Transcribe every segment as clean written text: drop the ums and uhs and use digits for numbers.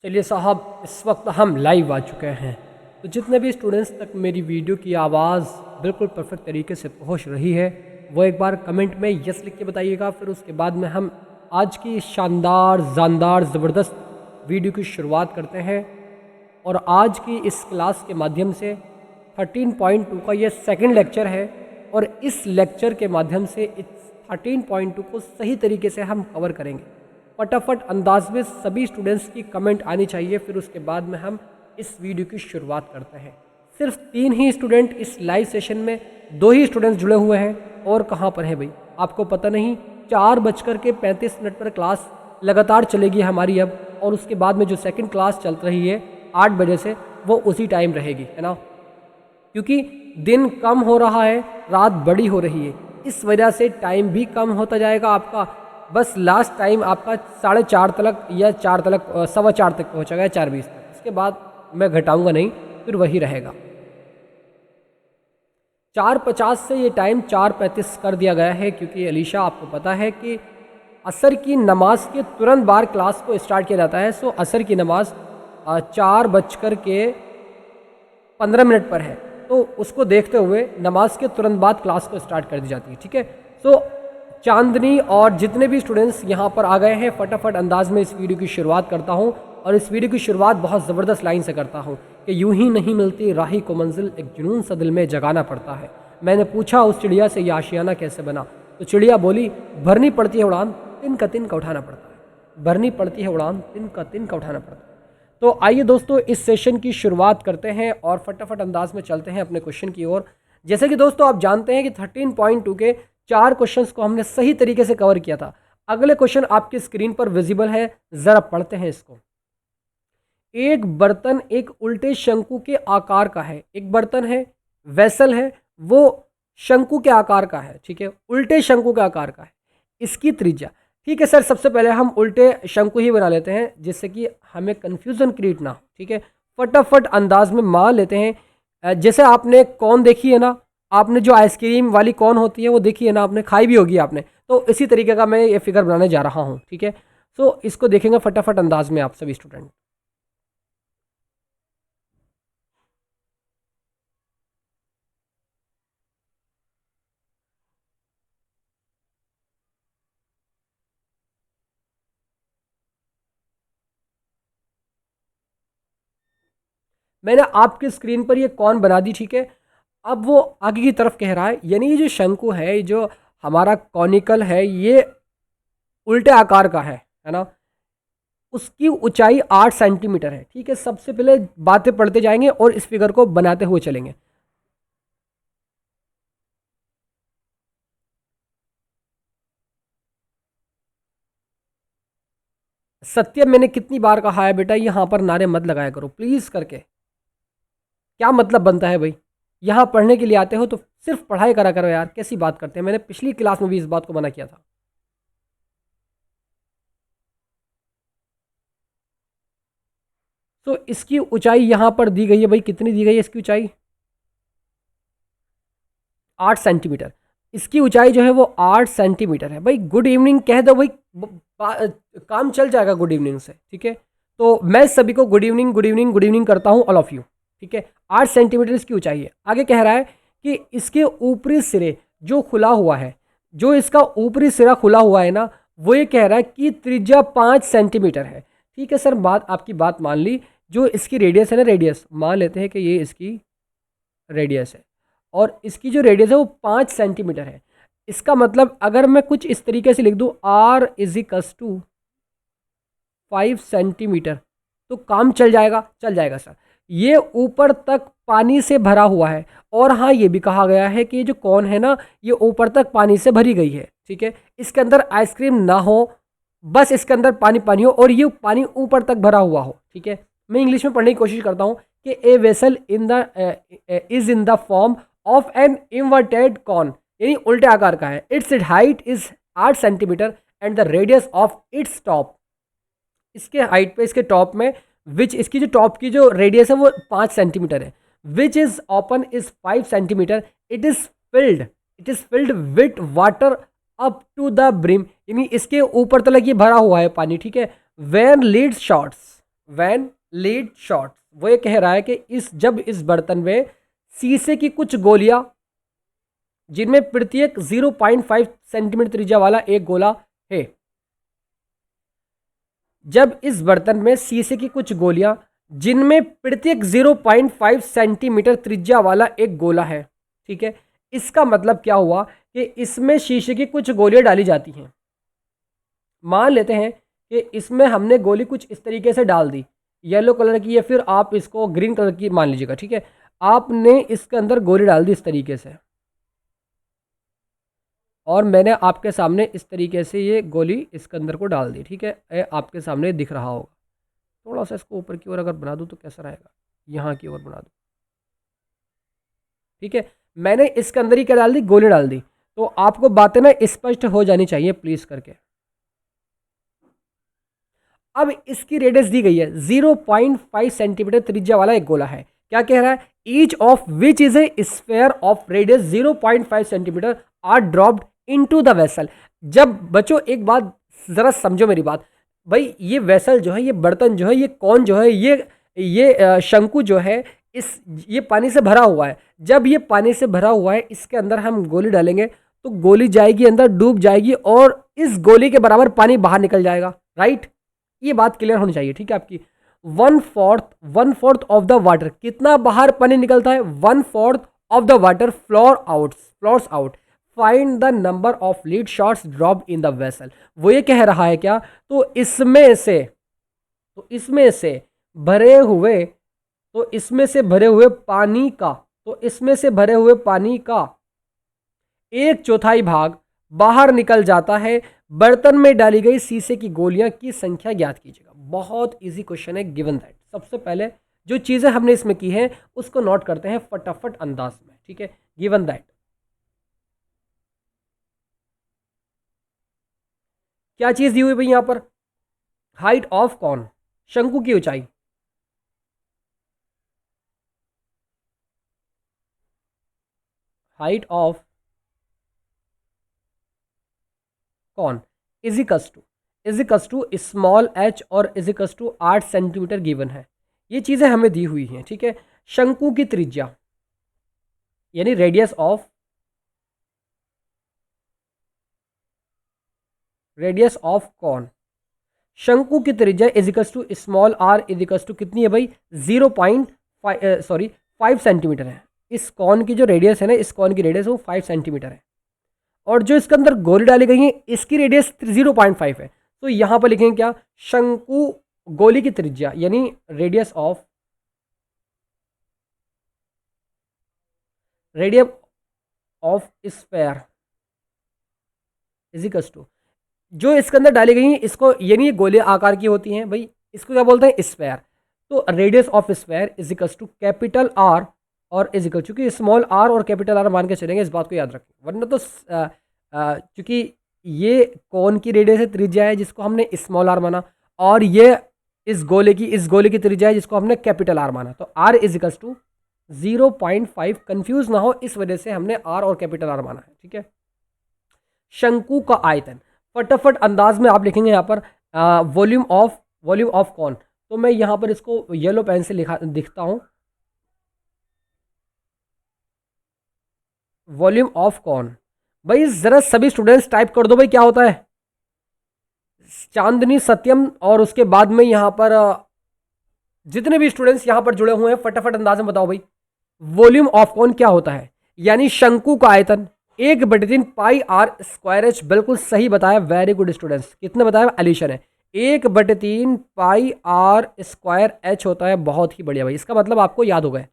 चलिए साहब, इस वक्त हम लाइव आ चुके हैं। तो जितने भी स्टूडेंट्स तक मेरी वीडियो की आवाज़ बिल्कुल परफेक्ट तरीके से पहुंच रही है वो एक बार कमेंट में यस लिख के बताइएगा। फिर उसके बाद में हम आज की शानदार जानदार ज़बरदस्त वीडियो की शुरुआत करते हैं। और आज की इस क्लास के माध्यम से 13.2 का ये सेकंड लेक्चर है और इस लेक्चर के माध्यम से इस 13.2 को सही तरीके से हम कवर करेंगे। फटाफट अंदाज में सभी स्टूडेंट्स की कमेंट आनी चाहिए। फिर उसके बाद में हम इस वीडियो की शुरुआत करते हैं। सिर्फ 3 ही स्टूडेंट इस लाइव सेशन में, 2 ही स्टूडेंट्स जुड़े हुए हैं। और कहाँ पर है भाई, आपको पता नहीं? 4:35 पर क्लास लगातार चलेगी हमारी अब, और उसके बाद में जो सेकंड क्लास चल रही है 8 बजे से, वो उसी टाइम रहेगी, है ना? क्योंकि दिन कम हो रहा है, रात बड़ी हो रही है, इस वजह से टाइम भी कम होता जाएगा आपका। बस लास्ट टाइम आपका 4:30 तक या 4 तक, 4:15 तक पहुँचेगा, 4:20 तक। इसके बाद मैं घटाऊंगा नहीं, फिर वही रहेगा। 4:50 से ये टाइम 4:35 कर दिया गया है, क्योंकि अलीशा आपको पता है कि असर की नमाज के तुरंत बाद क्लास को स्टार्ट किया जाता है। सो असर की नमाज 4:15 पर है, तो उसको देखते हुए नमाज के तुरंत बाद क्लास को स्टार्ट कर दी जाती है, ठीक है? सो चांदनी और जितने भी स्टूडेंट्स यहाँ पर आ गए हैं, फटाफट अंदाज में इस वीडियो की शुरुआत करता हूँ। और इस वीडियो की शुरुआत बहुत ज़बरदस्त लाइन से करता हूँ कि यूं ही नहीं मिलती राही को मंजिल, एक जुनून सा दिल में जगाना पड़ता है। मैंने पूछा उस चिड़िया से, ये आशियाना कैसे बना? तो चिड़िया बोली, भरनी पड़ती है उड़ान, तिन का उठाना पड़ता है। भरनी पड़ती है उड़ान, तिन का उठाना पड़ता है। तो आइए दोस्तों, इस सेशन की शुरुआत करते हैं और फटाफट अंदाज में चलते हैं अपने क्वेश्चन की ओर। जैसे कि दोस्तों आप जानते हैं कि 13.2 के 4 क्वेश्चंस को हमने सही तरीके से कवर किया था। अगले क्वेश्चन आपकी स्क्रीन पर विजिबल है, जरा पढ़ते हैं इसको। एक बर्तन एक उल्टे शंकु के आकार का है। एक बर्तन है, वेसल है, वो शंकु के आकार का है, ठीक है? उल्टे शंकु के आकार का है। इसकी त्रिज्या, ठीक है सर, सबसे पहले हम उल्टे शंकु ही बना लेते हैं जिससे कि हमें कंफ्यूजन क्रिएट ना हो, ठीक है? फटाफट अंदाज में मान लेते हैं। जैसे आपने कौन देखी है ना, आपने जो आइसक्रीम वाली कौन होती है वो देखी है ना, आपने खाई भी होगी आपने। तो इसी तरीके का मैं ये फिगर बनाने जा रहा हूँ, ठीक है? सो इसको देखेंगे फटाफट अंदाज में आप सभी स्टूडेंट। मैंने आपकी स्क्रीन पर ये कौन बना दी, ठीक है? अब वो आगे की तरफ कह रहा है, यानी ये जो शंकु है, ये जो हमारा कॉनिकल है, ये उल्टे आकार का है ना? उसकी ऊंचाई 8 सेंटीमीटर है, ठीक है? सबसे पहले बातें पढ़ते जाएंगे और इस फिगर को बनाते हुए चलेंगे। सत्य, मैंने कितनी बार कहा है बेटा, यहां पर नारे मत लगाया करो प्लीज करके। क्या मतलब बनता है भाई? यहाँ पढ़ने के लिए आते हो तो सिर्फ पढ़ाई करा करो यार, कैसी बात करते हैं? मैंने पिछली क्लास में भी इस बात को मना किया था। तो इसकी ऊंचाई यहां पर दी गई है भाई, कितनी दी गई है इसकी ऊंचाई? 8 सेंटीमीटर। इसकी ऊंचाई जो है वो 8 सेंटीमीटर है भाई। गुड इवनिंग कह दो भाई, काम चल जाएगा गुड इवनिंग से, ठीक है? तो मैं सभी को good evening good evening good evening करता हूँ, ऑल ऑफ यू, ठीक है? 8 सेंटीमीटर इसकी ऊंचाई है। आगे कह रहा है कि इसके ऊपरी सिरे जो खुला हुआ है, जो इसका ऊपरी सिरा खुला हुआ है ना, वो ये कह रहा है कि त्रिज्या 5 सेंटीमीटर है, ठीक है सर? बात आपकी बात मान ली। जो इसकी रेडियस है ना, रेडियस मान लेते हैं कि ये इसकी रेडियस है और इसकी जो रेडियस है वो 5 सेंटीमीटर है। इसका मतलब अगर मैं कुछ इस तरीके से लिख दूं, R इजिकल्स टू 5 सेंटीमीटर, तो काम चल जाएगा? चल जाएगा सर। ये ऊपर तक पानी से भरा हुआ है, और हाँ ये भी कहा गया है कि ये जो कौन है ना, ये ऊपर तक पानी से भरी गई है, ठीक है? इसके अंदर आइसक्रीम ना हो, बस इसके अंदर पानी पानी हो और ये पानी ऊपर तक भरा हुआ हो, ठीक है? मैं इंग्लिश में पढ़ने की कोशिश करता हूँ कि a vessel in the is in the form of an inverted cone, यानी उल्टे आकार का है। Its height is 8 centimetre and the radius of its top, इसके हाइट पे, इसके टॉप में, विच इसकी जो टॉप की जो रेडियस है वो 5 सेंटीमीटर है। Which is open is 5 centimetre. It is filled with water up to the brim, यानी इसके ऊपर तक ये भरा हुआ है पानी, ठीक है? When leads shots, when lead shot, वो ये कह रहा है कि जब इस बर्तन में शीशे की कुछ गोलियां जिनमें प्रत्येक 0.5 सेंटीमीटर त्रिज्या वाला एक गोला है, जब इस बर्तन में शीशे की कुछ गोलियां जिनमें प्रत्येक 0.5 सेंटीमीटर त्रिज्या वाला एक गोला है, ठीक है, इसका मतलब क्या हुआ कि इसमें शीशे की कुछ गोलियां डाली जाती हैं। मान लेते हैं कि इसमें हमने गोली कुछ इस तरीके से डाल दी, येलो कलर की, या फिर आप इसको ग्रीन कलर की मान लीजिएगा, ठीक है। आपने इसके अंदर गोली डाल दी इस तरीके से, और मैंने आपके सामने इस तरीके से ये गोली इसके अंदर को डाल दी, ठीक है। ये आपके सामने दिख रहा होगा। थोड़ा सा इसको ऊपर की ओर अगर बना दूँ तो कैसा रहेगा, यहाँ की ओर बना दूँ, ठीक है। मैंने इसके अंदर ही क्या डाल दी, गोली डाल दी। तो आपको बातें ना स्पष्ट हो जानी चाहिए प्लीज करके। अब इसकी रेडियस दी गई है 0.5 सेंटीमीटर त्रिज्या वाला एक गोला है। क्या कह रहा है, each of which is a sphere of radius 0.5 centimetre are dropped into the vessel. जब बच्चों एक बात जरा समझो मेरी बात, भाई ये वेसल जो है, ये बर्तन जो है, ये कौन जो है, ये शंकु जो है, ये पानी से भरा हुआ है। जब ये पानी से भरा हुआ है, इसके अंदर हम गोली डालेंगे तो गोली जाएगी अंदर, डूब जाएगी, और इस गोली के बराबर पानी बाहर निकल जाएगा, राइट। ये बात क्लियर होनी चाहिए, ठीक है आपकी। One fourth of the water, कितना बाहर पानी निकलता है, 1/4 of the water floors out. Find the number of lead shots drop in the vessel. वो ये कह रहा है क्या, तो इसमें से भरे हुए पानी का 1/4 भाग बाहर निकल जाता है। बर्तन में डाली गई शीशे की गोलियां की संख्या ज्ञात कीजिएगा। बहुत इजी क्वेश्चन है, गिवन दैट। सबसे पहले जो चीजें हमने इसमें की हैं उसको नोट करते हैं फटाफट अंदाज में, ठीक है। गिवन दैट क्या चीज दी हुई भाई यहां पर, हाइट ऑफ कौन, शंकु की ऊंचाई, हाइट ऑफ कौन इजिकस टू स्मॉल एच और इजिकस टू 8 सेंटीमीटर गिवन है। ये चीज़ें हमें दी हुई हैं, ठीक है। शंकु की त्रिज्या यानी रेडियस ऑफ कौन, शंकु की त्रिज्या इजिकस टू स्मॉल आर इजिकस टू कितनी है भाई, 5 सेंटीमीटर है। इस कौन की जो रेडियस है ना, इस कौन की रेडियस वो 5 सेंटीमीटर है, और जो इसके अंदर गोली डाली गई है इसकी रेडियस 0.5 है। तो यहां पर लिखेंगे क्या, शंकु गोली की त्रिज्या यानी radius of sphere is equals to, जो इसके अंदर डाली गई है इसको, यानी ये गोले आकार की होती हैं भाई, इसको क्या बोलते हैं, स्फेयर। तो radius of sphere is equals to capital R और इजिकल, चूंकि स्मॉल आर और कैपिटल आर मान के चलेंगे, इस बात को याद रखें, वरना तो चूंकि ये कौन की रेडियस है, त्रिज्या है, जिसको हमने स्मॉल आर माना, और ये इस गोले की त्रिज्या है जिसको हमने कैपिटल आर माना। तो आर इजिकल्स टू 0.5, कंफ्यूज ना हो इस वजह से हमने आर और कैपिटल आर माना है, ठीक है। शंकु का आयतन फटाफट अंदाज में आप लिखेंगे यहाँ पर वॉल्यूम ऑफ कौन। तो मैं यहाँ पर इसको येलो पेन से दिखता हूँ, वॉल्यूम ऑफ कौन। भाई जरा सभी स्टूडेंट्स टाइप कर दो भाई, क्या होता है, चांदनी सत्यम, और उसके बाद में यहाँ पर जितने भी स्टूडेंट्स यहाँ पर जुड़े हुए हैं फटाफट अंदाज में बताओ भाई, वॉल्यूम ऑफ कौन क्या होता है, यानी शंकु का आयतन 1/3 पाई आर स्क्वायर एच। बिल्कुल सही बताया, वेरी गुड स्टूडेंट्स। कितने बताया, एलिशन है, 1/3 पाई आर स्क्वायर एच होता है। बहुत ही बढ़िया भाई, इसका मतलब आपको याद हो गया।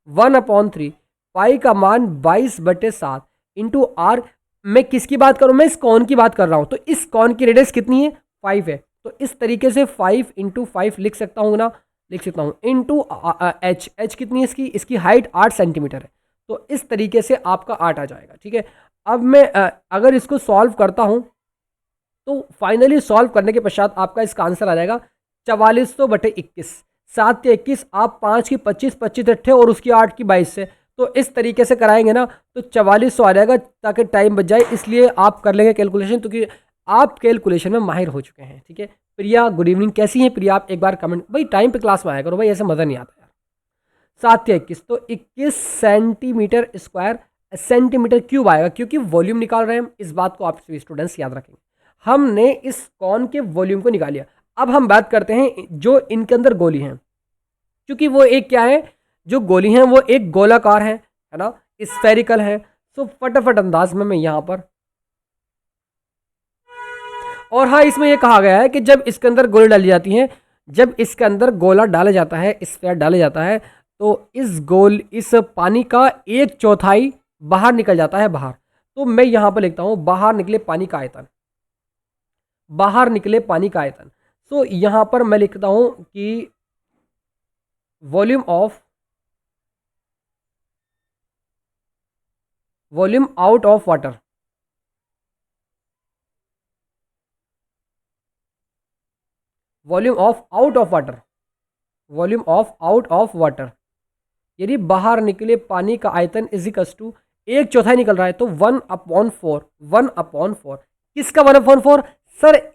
1/3 पाई का मान 22/7 इंटू आर। मैं किसकी बात करूं, मैं इस कौन की बात कर रहा हूं। तो इस कौन की रेडियस कितनी है, 5 है। तो इस तरीके से 5 × 5 लिख सकता हूं ना, लिख सकता हूं, इंटू एच कितनी है इसकी हाइट 8 सेंटीमीटर है। तो इस तरीके से आपका 8 आ जाएगा, ठीक है। अब मैं अगर इसको सॉल्व करता हूं तो फाइनली सॉल्व करने के पश्चात आपका इसका आंसर आ जाएगा 4400/21। 7 के 21, आप 5 की 25, 25 अट्ठे और उसकी 8 की 22 से। तो इस तरीके से कराएंगे ना तो 4400 आ जाएगा, ताकि टाइम बच जाए, इसलिए आप कर लेंगे कैलकुलेशन, क्योंकि आप कैलकुलेशन में माहिर हो चुके हैं। ठीक है प्रिया, गुड इवनिंग, कैसी हैं प्रिया? आप एक बार कमेंट, भाई टाइम पे क्लास में आया करो भाई, ऐसे मज़ा नहीं आता यार। 7 या 21, तो 21 सेंटीमीटर स्क्वायर सेंटीमीटर क्यूब आएगा, क्योंकि वॉल्यूम निकाल रहे हैं हम। इस बात को आप सभी स्टूडेंट्स याद रखेंगे। हमने इस कॉन के वॉल्यूम को निकाल लिया। अब हम बात करते हैं जो इनके अंदर गोली हैं, क्योंकि वो एक क्या है, जो गोली हैं वो एक गोलाकार है ना, स्फेरिकल है। तो फटाफट अंदाज में मैं यहाँ पर, और हाँ इसमें ये कहा गया है कि जब इसके अंदर गोली डाली जाती हैं, जब इसके अंदर गोला डाला जाता है, स्फेयर डाला जाता है, तो इस पानी का 1/4 बाहर निकल जाता है बाहर। तो मैं यहाँ पर लिखता हूँ बाहर निकले पानी का आयतन, बाहर निकले पानी का आयतन। तो यहाँ पर मैं लिखता हूँ कि volume out of water, volume of out of water, volume of out of water, यदि बाहर निकले पानी का आयतन इजिकल्स टू 1/4 निकल रहा है, तो 1/4, 1/4 किसका 1/4 सर?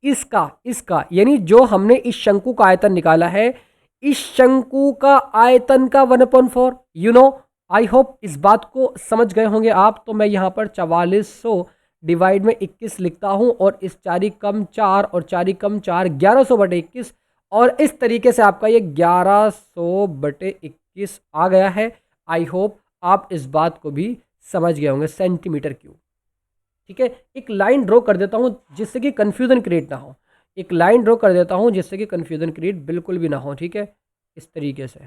इसका यानी जो हमने इस शंकु का आयतन निकाला है, इस शंकु का आयतन का 1/4। यू नो, आई होप इस बात को समझ गए होंगे आप। तो मैं यहाँ पर 4400 डिवाइड में 21 लिखता हूँ, और इस 4 कम 4 और 4 कम 4 1100/21, और इस तरीके से आपका ये 1100/21 आ गया है। आई होप आप इस बात को भी समझ गए होंगे, सेंटीमीटर क्यूब। ठीक है, एक लाइन ड्रॉ कर देता हूँ जिससे कि कन्फ्यूज़न क्रिएट ना हो, एक लाइन ड्रॉ कर देता हूँ जिससे कि कन्फ्यूज़न क्रिएट बिल्कुल भी ना हो। ठीक है, इस तरीके से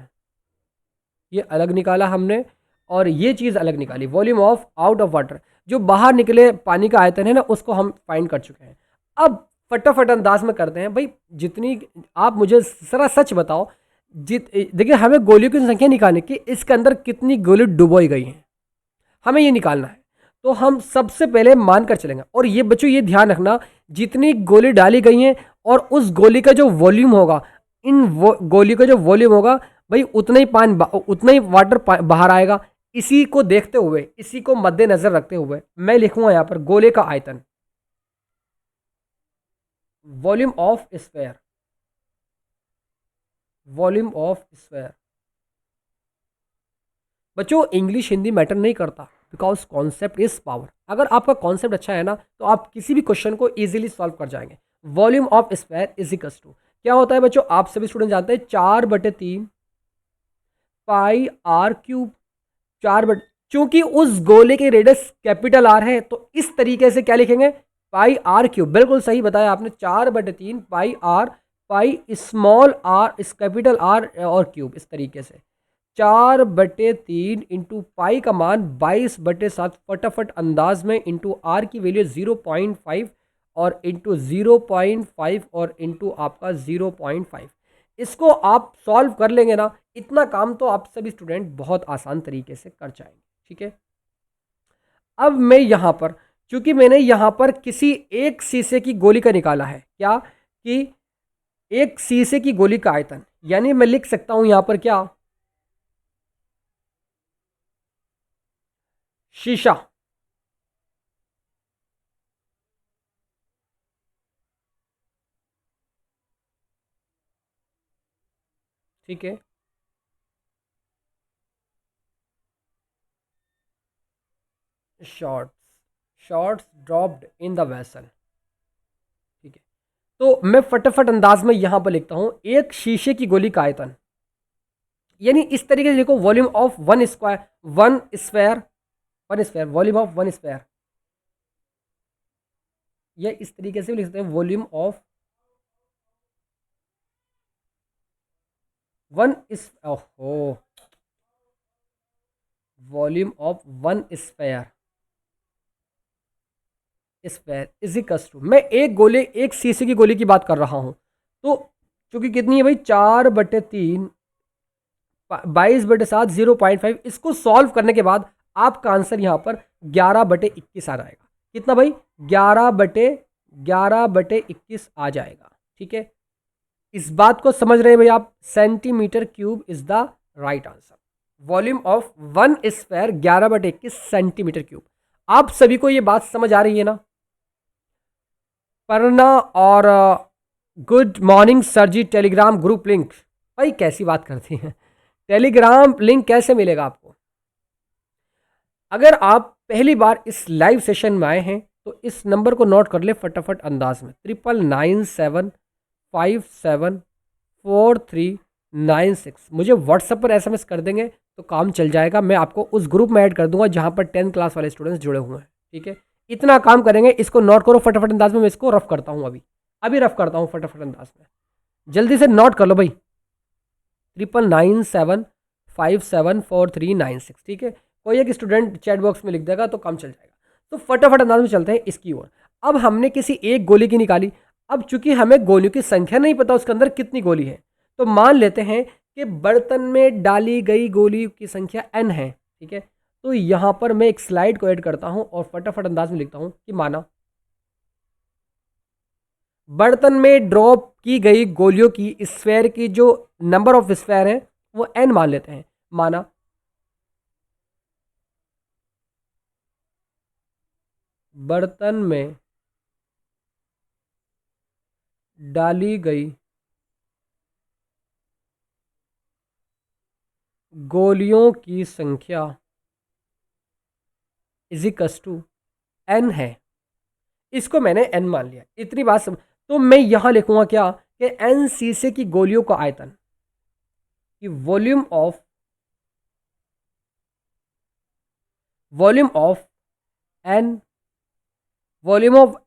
ये अलग निकाला हमने, और ये चीज़ अलग निकाली। Volume of out of water, जो बाहर निकले पानी का आयतन है ना, उसको हम फाइंड कर चुके हैं। अब फटाफट अंदाज में करते हैं भाई, जितनी आप मुझे जरा सच बताओ, देखिए हमें गोलियों की संख्या निकालने की, इसके अंदर कितनी गोली डुबोई गई हैं, हमें ये निकालना है। तो हम सबसे पहले मान कर चलेंगे, और ये बच्चों ये ध्यान रखना, जितनी गोली डाली गई हैं और उस गोली का जो वॉल्यूम होगा, गोली का जो वॉल्यूम होगा भाई, उतना ही उतना ही वाटर बाहर आएगा। इसी को देखते हुए, इसी को मद्देनजर रखते हुए मैं लिखूंगा यहाँ पर गोले का आयतन, volume of sphere, volume of sphere. बच्चों इंग्लिश हिंदी मैटर नहीं करता, बिकॉज कॉन्सेप्ट इज पावर। अगर आपका कॉन्सेप्ट अच्छा है ना, तो आप किसी भी क्वेश्चन को इजीली सॉल्व कर जाएंगे। Volume of sphere is equals to क्या होता है बच्चों, आप सभी स्टूडेंट जानते हैं, 4/3 पाई आर क्यूब। चूंकि उस गोले के रेडियस कैपिटल आर है, तो इस तरीके से क्या लिखेंगे, पाई आर क्यूब। बिल्कुल सही बताया आपने, 4/3 पाई आर, पाई स्मॉल आर इस कैपिटल आर और क्यूब, इस तरीके से 4/3 इंटू पाई का मान 22/7, फटाफट अंदाज में, इंटू आर की वैल्यू 0.5 और इंटू 0.5 और इंटू आपका 0.5। इसको आप सॉल्व कर लेंगे ना, इतना काम तो आप सभी स्टूडेंट बहुत आसान तरीके से कर जाएंगे। ठीक है, अब मैं यहाँ पर, चूंकि मैंने यहाँ पर किसी एक शीशे की गोली का निकाला है, क्या कि एक शीशे की गोली का आयतन, यानी मैं लिख सकता हूँ यहाँ पर क्या, शीशा। ठीक है, shorts dropped in the vessel. ठीक है, तो मैं फटाफट अंदाज में यहां पर लिखता हूं एक शीशे की गोली का आयतन, यानी इस तरीके से देखो, volume of one square, volume of one square, या इस तरीके से भी लिख सकते हैं, volume of volume of one square is equals to, मैं एक शीशे की गोली की बात कर रहा हूं, तो चूंकि कितनी है भाई, 4/3 22/7 0.5, इसको सॉल्व करने के बाद आपका आंसर यहां पर 11/21 आ जाएगा। कितना भाई, 11/21 आ जाएगा। ठीक है, इस बात को समझ रहे हैं भाई आप, centimetre cube is the right answer. Volume of one square 11/21 centimetre cube. आप सभी को ये बात समझ आ रही है ना? परना और गुड मॉर्निंग सर जी, टेलीग्राम ग्रुप लिंक। भाई कैसी बात करती हैं, टेलीग्राम लिंक कैसे मिलेगा आपको? अगर आप पहली बार इस लाइव सेशन में आए हैं तो इस नंबर को नोट कर ले फटाफट अंदाज में, 9997574396। मुझे व्हाट्सएप पर एसएमएस कर देंगे तो काम चल जाएगा। मैं आपको उस ग्रुप में ऐड कर दूंगा जहां पर 10th क्लास वाले स्टूडेंट्स जुड़े हुए हैं। ठीक है, इतना काम करेंगे। इसको नोट करो फटाफट अंदाज में। मैं इसको रफ करता हूँ, अभी रफ करता हूँ फटाफट अंदाज में। जल्दी से नोट कर लो भाई, 9997574396। ठीक है, कोई एक स्टूडेंट चैट बॉक्स में लिख देगा तो काम चल जाएगा। तो फटाफट अंदाज में चलते हैं इसकी ओर। अब हमने किसी एक गोली की निकाली। अब चूंकि हमें गोलियों की संख्या नहीं पता उसके अंदर कितनी गोली है, तो मान लेते हैं कि बर्तन में डाली गई गोली की संख्या n है। ठीक है, तो यहां पर मैं एक स्लाइड को ऐड करता हूं और फटाफट अंदाज में लिखता हूं कि माना बर्तन में ड्रॉप की गई गोलियों की स्फेयर की जो नंबर ऑफ स्फेयर है वो n मान लेते हैं। माना बर्तन में डाली गई गोलियों की संख्या इजिकस टू n है। इसको मैंने n मान लिया, इतनी बात तो मैं यहां लिखूंगा क्या कि n शीशे की गोलियों का आयतन, कि वॉल्यूम ऑफ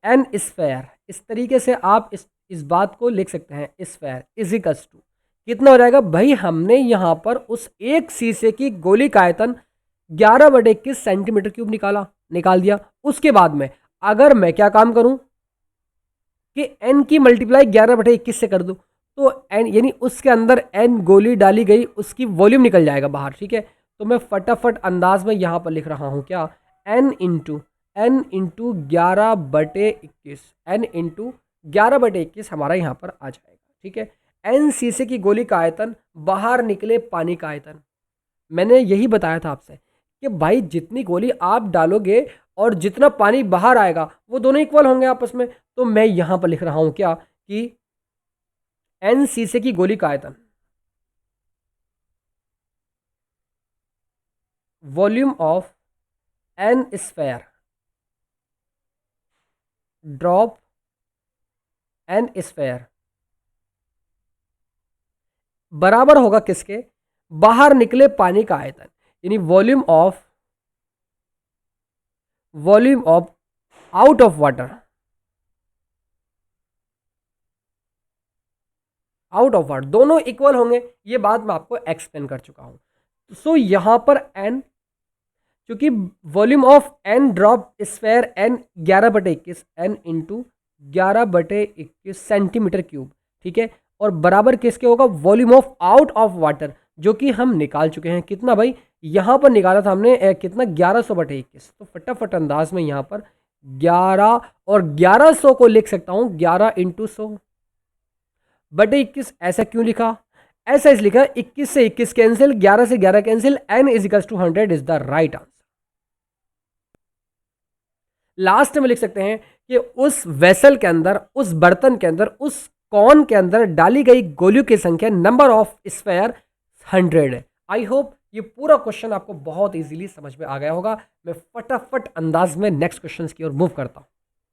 n स्फेयर। इस तरीके से आप इस बात को लिख सकते हैं, स्फेयर इजिकल्स टू कितना हो जाएगा भाई। हमने यहां पर उस एक शीशे की गोली का आयतन 11/21 सेंटीमीटर क्यूब निकाल दिया। उसके बाद में अगर मैं क्या काम करूं कि n की मल्टीप्लाई 11/21 से कर दूं तो n यानी उसके अंदर n गोली डाली गई उसकी वॉल्यूम निकल जाएगा बाहर। ठीक है, तो मैं फटाफट अंदाज में यहां पर लिख रहा हूं क्या, n इंटू 11/21, n इंटू 11/21 हमारा यहाँ पर आ जाएगा। ठीक है, n शीशे की गोली का आयतन, बाहर निकले पानी का आयतन। मैंने यही बताया था आपसे कि भाई जितनी गोली आप डालोगे और जितना पानी बाहर आएगा वो दोनों इक्वल होंगे आपस में। तो मैं यहाँ पर लिख रहा हूँ क्या कि n शीशे की गोली का आयतन, volume of n sphere drop n sphere बराबर होगा किसके, बाहर निकले पानी का आयतन, यानी volume of out of water, दोनों इक्वल होंगे। ये बात मैं आपको एक्सप्लेन कर चुका हूं। सो यहां पर n, क्योंकि volume of n drop sphere n 11/21, n into 11/21 centimetre cube. ठीक है, और बराबर किसके होगा, volume of out of water, जो कि हम निकाल चुके हैं। कितना भाई, यहां पर निकाला था हमने कितना, 1100/21। तो फटाफट अंदाज में यहां पर 11 और 1100 को लिख सकता हूं 11 इंटू 100/21। ऐसा क्यों लिखा, ऐसा इस लिखा 21 से 21 कैंसिल, 11 से 11 cancel, n is equal to 100 is the right answer. Last में लिख सकते हैं कि उस वेसल के अंदर, उस बर्तन के अंदर, उस कॉर्न के अंदर डाली गई गोलियों की संख्या, नंबर ऑफ स्फेयर 100 है। आई होप ये पूरा क्वेश्चन आपको बहुत इजीली समझ में आ गया होगा। मैं फटाफट अंदाज में नेक्स्ट क्वेश्चन की ओर मूव करता हूं।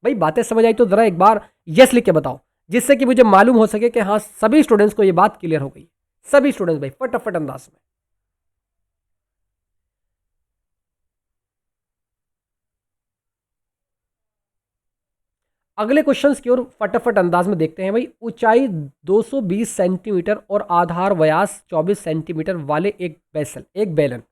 भाई बातें समझ आई तो जरा एक बार यस लिख के बताओ, जिससे कि मुझे मालूम हो सके कि हाँ सभी स्टूडेंट्स को ये बात क्लियर हो गई। सभी स्टूडेंट्स भाई फटाफट अंदाज में। अगले क्वेश्चंस की ओर फटाफट अंदाज में देखते हैं। भाई ऊंचाई 220 सेंटीमीटर और आधार व्यास 24 सेंटीमीटर वाले एक बेलन।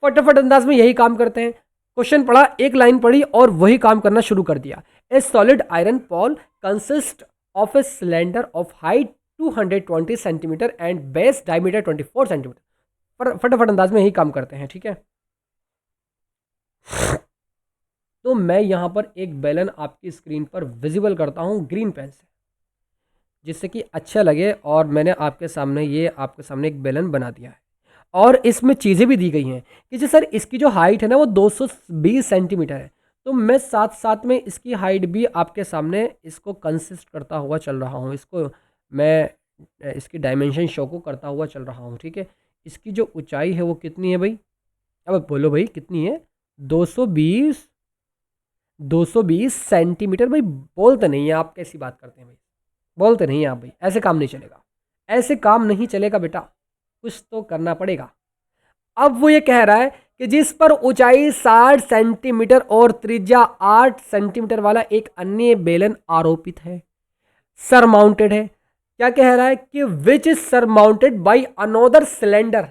फटाफट अंदाज में यही काम करते हैं। क्वेश्चन पढ़ा, एक लाइन पढ़ी और वही काम करना शुरू कर दिया। ए solid iron Paul consist of a cylinder of height 220 centimetre and base diameter 24 centimetre. फटाफट अंदाज में यही काम करते हैं। ठीक है, तो मैं यहां पर एक बेलन आपकी स्क्रीन पर विजिबल करता हूं ग्रीन पेन से, जिससे कि अच्छा लगे। और मैंने आपके सामने एक बेलन बना दिया है और इसमें चीज़ें भी दी गई हैं कि जी सर इसकी जो हाइट है ना वो 220 सेंटीमीटर है। तो मैं साथ साथ में इसकी हाइट भी आपके सामने इसको कंसिस्ट करता हुआ चल रहा हूँ, इसको मैं इसकी डायमेंशन शो को करता हुआ चल रहा हूँ, ठीक है। इसकी जो ऊंचाई है वो कितनी है भाई, अब बोलो भाई कितनी है, 220 220 सेंटीमीटर। भाई बोलते नहीं है आप, कैसी बात करते हैं भाई, बोलते नहीं है आप भाई, ऐसे काम नहीं चलेगा, ऐसे काम नहीं चलेगा बेटा, कुछ तो करना पड़ेगा। अब वो ये कह रहा है कि जिस पर ऊंचाई 60 सेंटीमीटर और त्रिज्या 8 सेंटीमीटर वाला एक अन्य बेलन आरोपित है, सरमाउंटेड है। क्या कह रहा है कि which is surmounted by another cylinder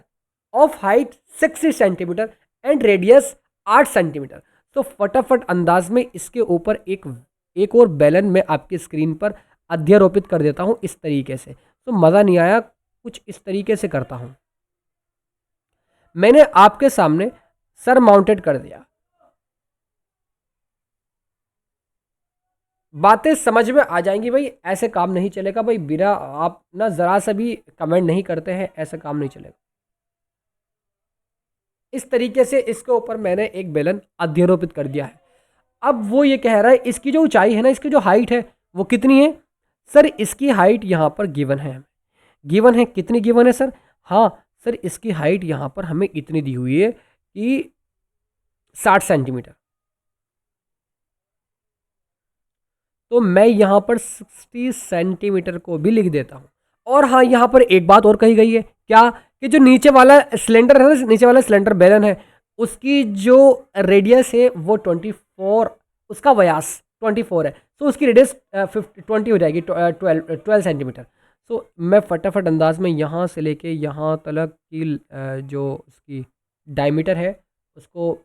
of height 60 centimetre and radius 8 centimetre. तो फटाफट अंदाज में इसके ऊपर एक और बेलन मैं आपकी स्क्रीन पर अध्यारोपित कर देता हूं इस तरीके से। तो मज़ा नहीं आया, कुछ इस तरीके से करता हूं। मैंने आपके सामने सर माउंटेड कर दिया, बातें समझ में आ जाएंगी भाई, ऐसे काम नहीं चलेगा भाई। बिना आप ना ज़रा सा भी कमेंट नहीं करते हैं, ऐसे काम नहीं चलेगा। इस तरीके से इसके ऊपर मैंने एक बेलन अध्यारोपित कर दिया है। अब वो ये कह रहा है इसकी जो ऊंचाई है ना, इसकी जो हाइट है वो कितनी है सर, इसकी हाइट यहाँ पर गिवन है, गिवन है कितनी गिवन है सर, हाँ सर इसकी हाइट यहाँ पर हमें इतनी दी हुई है कि 60 सेंटीमीटर। तो मैं यहाँ पर 60 सेंटीमीटर को भी लिख देता हूँ। और हाँ, यहाँ पर एक बात और कही गई है, क्या कि जो नीचे वाला सिलेंडर है ना, नीचे वाला सिलेंडर बेलन है, उसकी जो रेडियस है वो 24, उसका व्यास 24 है, तो उसकी रेडियस 20 हो जाएगी, 12 सेंटीमीटर। तो मैं फटाफट अंदाज में यहाँ से लेके यहाँ तक की जो उसकी डायमीटर है उसको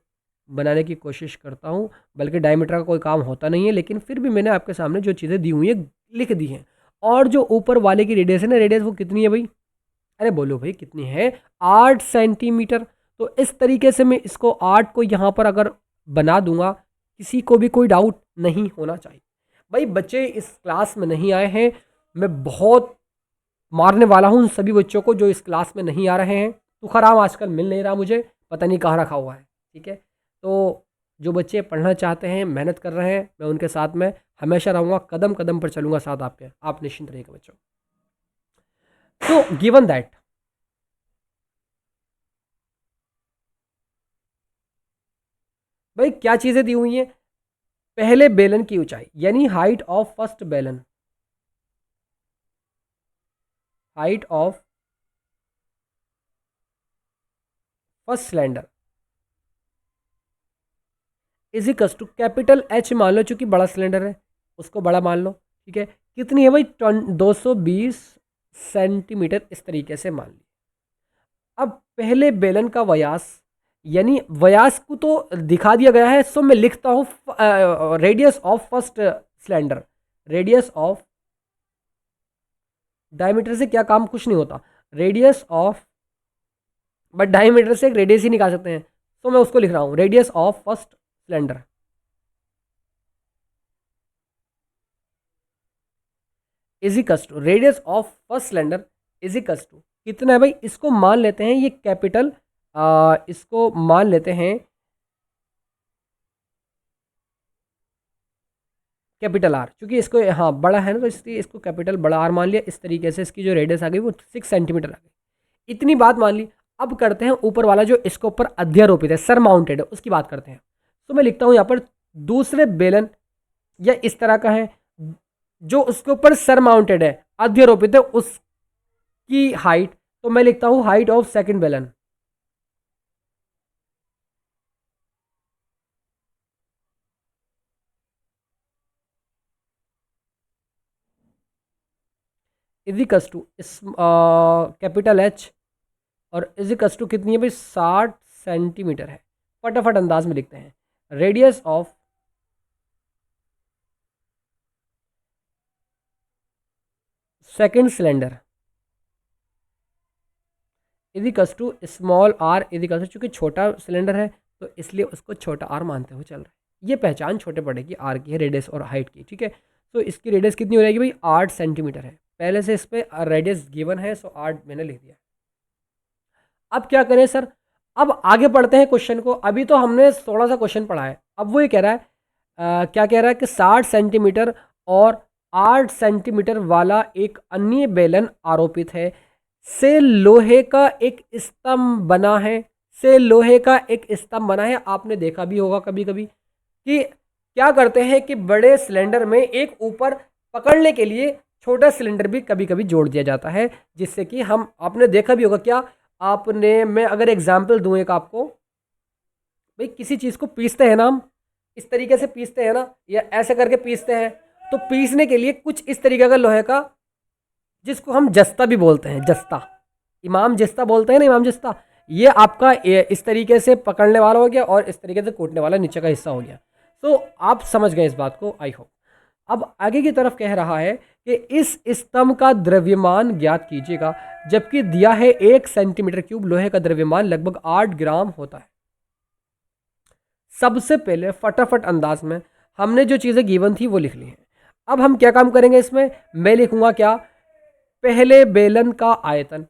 बनाने की कोशिश करता हूँ। बल्कि डायमीटर का कोई काम होता नहीं है, लेकिन फिर भी मैंने आपके सामने जो चीज़ें दी हुई है लिख दी हैं। और जो ऊपर वाले की रेडियस है ना, रेडियस वो कितनी है भाई, अरे बोलो भाई कितनी है, 8 सेंटीमीटर। तो इस तरीके से मैं इसको 8 को यहाँ पर अगर बना दूंगा, किसी को भी कोई डाउट नहीं होना चाहिए। भाई बच्चे इस क्लास में नहीं आए हैं, मैं बहुत मारने वाला हूँ उन सभी बच्चों को जो इस क्लास में नहीं आ रहे हैं। तुखाराम आजकल मिल नहीं रहा मुझे, पता नहीं कहाँ रखा हुआ है, ठीक है। तो जो बच्चे पढ़ना चाहते हैं, मेहनत कर रहे हैं, मैं उनके साथ में हमेशा रहूँगा, कदम कदम पर चलूँगा साथ आपके, आप निश्चिंत रहिएगा बच्चों। तो गिवन दैट भाई क्या चीज़ें दी हुई हैं, पहले बेलन की ऊंचाई यानी हाइट ऑफ फर्स्ट बेलन, height of first cylinder is equals to capital H मान लो, चूंकि बड़ा सिलेंडर है उसको बड़ा मान लो, ठीक है। कितनी है भाई, 220 सेंटीमीटर, इस तरीके से मान ली। अब पहले बेलन का व्यास, यानी व्यास को तो दिखा दिया गया है, सो मैं लिखता हूँ radius of first cylinder, radius of, diameter से क्या काम, कुछ नहीं होता, रेडियस ऑफ, बट डायमीटर से एक रेडियस ही निकाल सकते हैं, तो मैं उसको लिख रहा हूँ radius of first cylinder is equals to, radius of first cylinder is equals to कितना है भाई, इसको मान लेते हैं ये कैपिटल, इसको मान लेते हैं कैपिटल आर, क्योंकि इसको हाँ बड़ा है ना, तो इसलिए इसको कैपिटल बड़ा आर मान लिया। इस तरीके से इसकी जो रेडियस आ गई वो 6 सेंटीमीटर आ गई, इतनी बात मान ली। अब करते हैं ऊपर वाला जो इसके ऊपर अध्यारोपित है, सर माउंटेड है, उसकी बात करते हैं। तो मैं लिखता हूँ यहाँ पर दूसरे बेलन या इस तरह का है जो उसके ऊपर सर माउंटेड है, अध्यारोपित है, उसकी हाइट, तो मैं लिखता हूँ हाइट ऑफ सेकंड बेलन is equals to capital H, और इज इक्वल्स टू कितनी है भाई, 60 सेंटीमीटर है। फटाफट अंदाज में लिखते हैं, radius of second cylinder is equals to small R is equals to, चूंकि छोटा सिलेंडर है तो इसलिए उसको छोटा आर मानते हुए चल रहा है। ये पहचान छोटे बड़े की आर की है, रेडियस और हाइट की, ठीक है। तो इसकी रेडियस कितनी हो जाएगी भाई, 8 सेंटीमीटर है, पहले से इस पर रेडियस गिवन है, सो 8 मैंने लिख दिया। अब क्या करें सर, अब आगे पढ़ते हैं क्वेश्चन को। अभी तो हमने थोड़ा सा क्वेश्चन पढ़ा है, अब वो ये कह रहा है क्या कह रहा है कि 60 सेंटीमीटर और 8 सेंटीमीटर वाला एक अन्य बेलन आरोपित है। से लोहे का एक स्तंभ बना है। से लोहे का एक स्तंभ बना है। आपने देखा भी होगा कभी कभी कि क्या करते हैं कि बड़े सिलेंडर में एक ऊपर पकड़ने के लिए छोटा सिलेंडर भी कभी कभी जोड़ दिया जाता है, जिससे कि हम, आपने देखा भी होगा क्या, आपने, मैं अगर एग्जाम्पल दूं एक आपको, भाई किसी चीज़ को पीसते हैं ना हम, इस तरीके से पीसते हैं ना, या ऐसे करके पीसते हैं, तो पीसने के लिए कुछ इस तरीके का लोहे का, जिसको हम जस्ता भी बोलते हैं, जस्ता, इमाम जस्ता बोलते हैं ना, इमाम जस्ता, ये आपका इस तरीके से पकड़ने वाला हो गया और इस तरीके से कूटने वाला नीचे का हिस्सा हो गया। तो आप समझ गए इस बात को, आई होप। अब आगे की तरफ कह रहा है कि इस स्तंभ का द्रव्यमान ज्ञात कीजिएगा, जबकि दिया है 1 सेंटीमीटर क्यूब लोहे का द्रव्यमान लगभग 8 ग्राम होता है। सबसे पहले फटाफट अंदाज में हमने जो चीज़ें गिवन थी वो लिख ली हैं। अब हम क्या काम करेंगे इसमें, मैं लिखूंगा क्या, पहले बेलन का आयतन,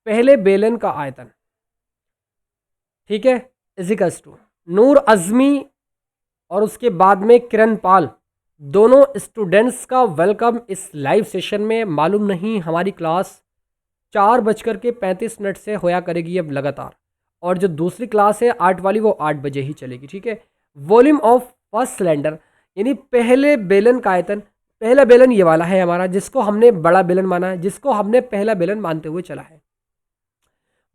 पहले बेलन का आयतन, ठीक है, इजिकल्स टू नूर अजमी और उसके बाद में किरण पाल, दोनों स्टूडेंट्स का वेलकम इस लाइव सेशन में। मालूम नहीं हमारी क्लास 4:35 से होया करेगी अब लगातार, और जो दूसरी क्लास है 8 वाली वो 8 बजे ही चलेगी, ठीक है। वॉल्यूम ऑफ फर्स्ट सिलेंडर, यानी पहले बेलन का आयतन, पहला बेलन ये वाला है हमारा, जिसको हमने बड़ा बेलन माना है, जिसको हमने पहला बेलन मानते हुए चला है।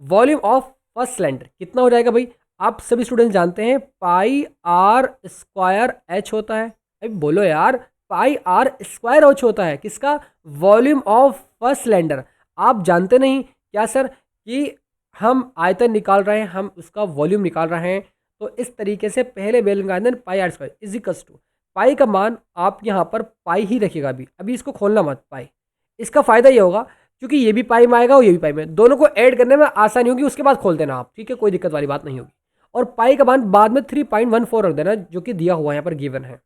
वॉल्यूम ऑफ फर्स्ट सिलेंडर कितना हो जाएगा भाई, आप सभी स्टूडेंट जानते हैं पाई आर स्क्वायर एच होता है। अभी बोलो यार, पाई आर स्क्वायर एच होता है किसका, वॉल्यूम ऑफ फर्स्ट सिलेंडर। आप जानते नहीं क्या सर कि हम आयतन निकाल रहे हैं, हम उसका वॉल्यूम निकाल रहे हैं। तो इस तरीके से पहले बेलन का आयतन पाई R square equals to, pi का मान आप यहाँ पर पाई ही रखिएगा, अभी इसको खोलना मत, पाई। इसका फ़ायदा ये होगा क्योंकि ये भी पाई में आएगा और ये भी पाई में, दोनों को ऐड करने में आसानी होगी, उसके बाद खोल देना आप, ठीक है, कोई दिक्कत वाली बात नहीं होगी। और पाई का मान बाद में 3.14 रख देना, जो कि दिया हुआ यहाँ पर गिवन है।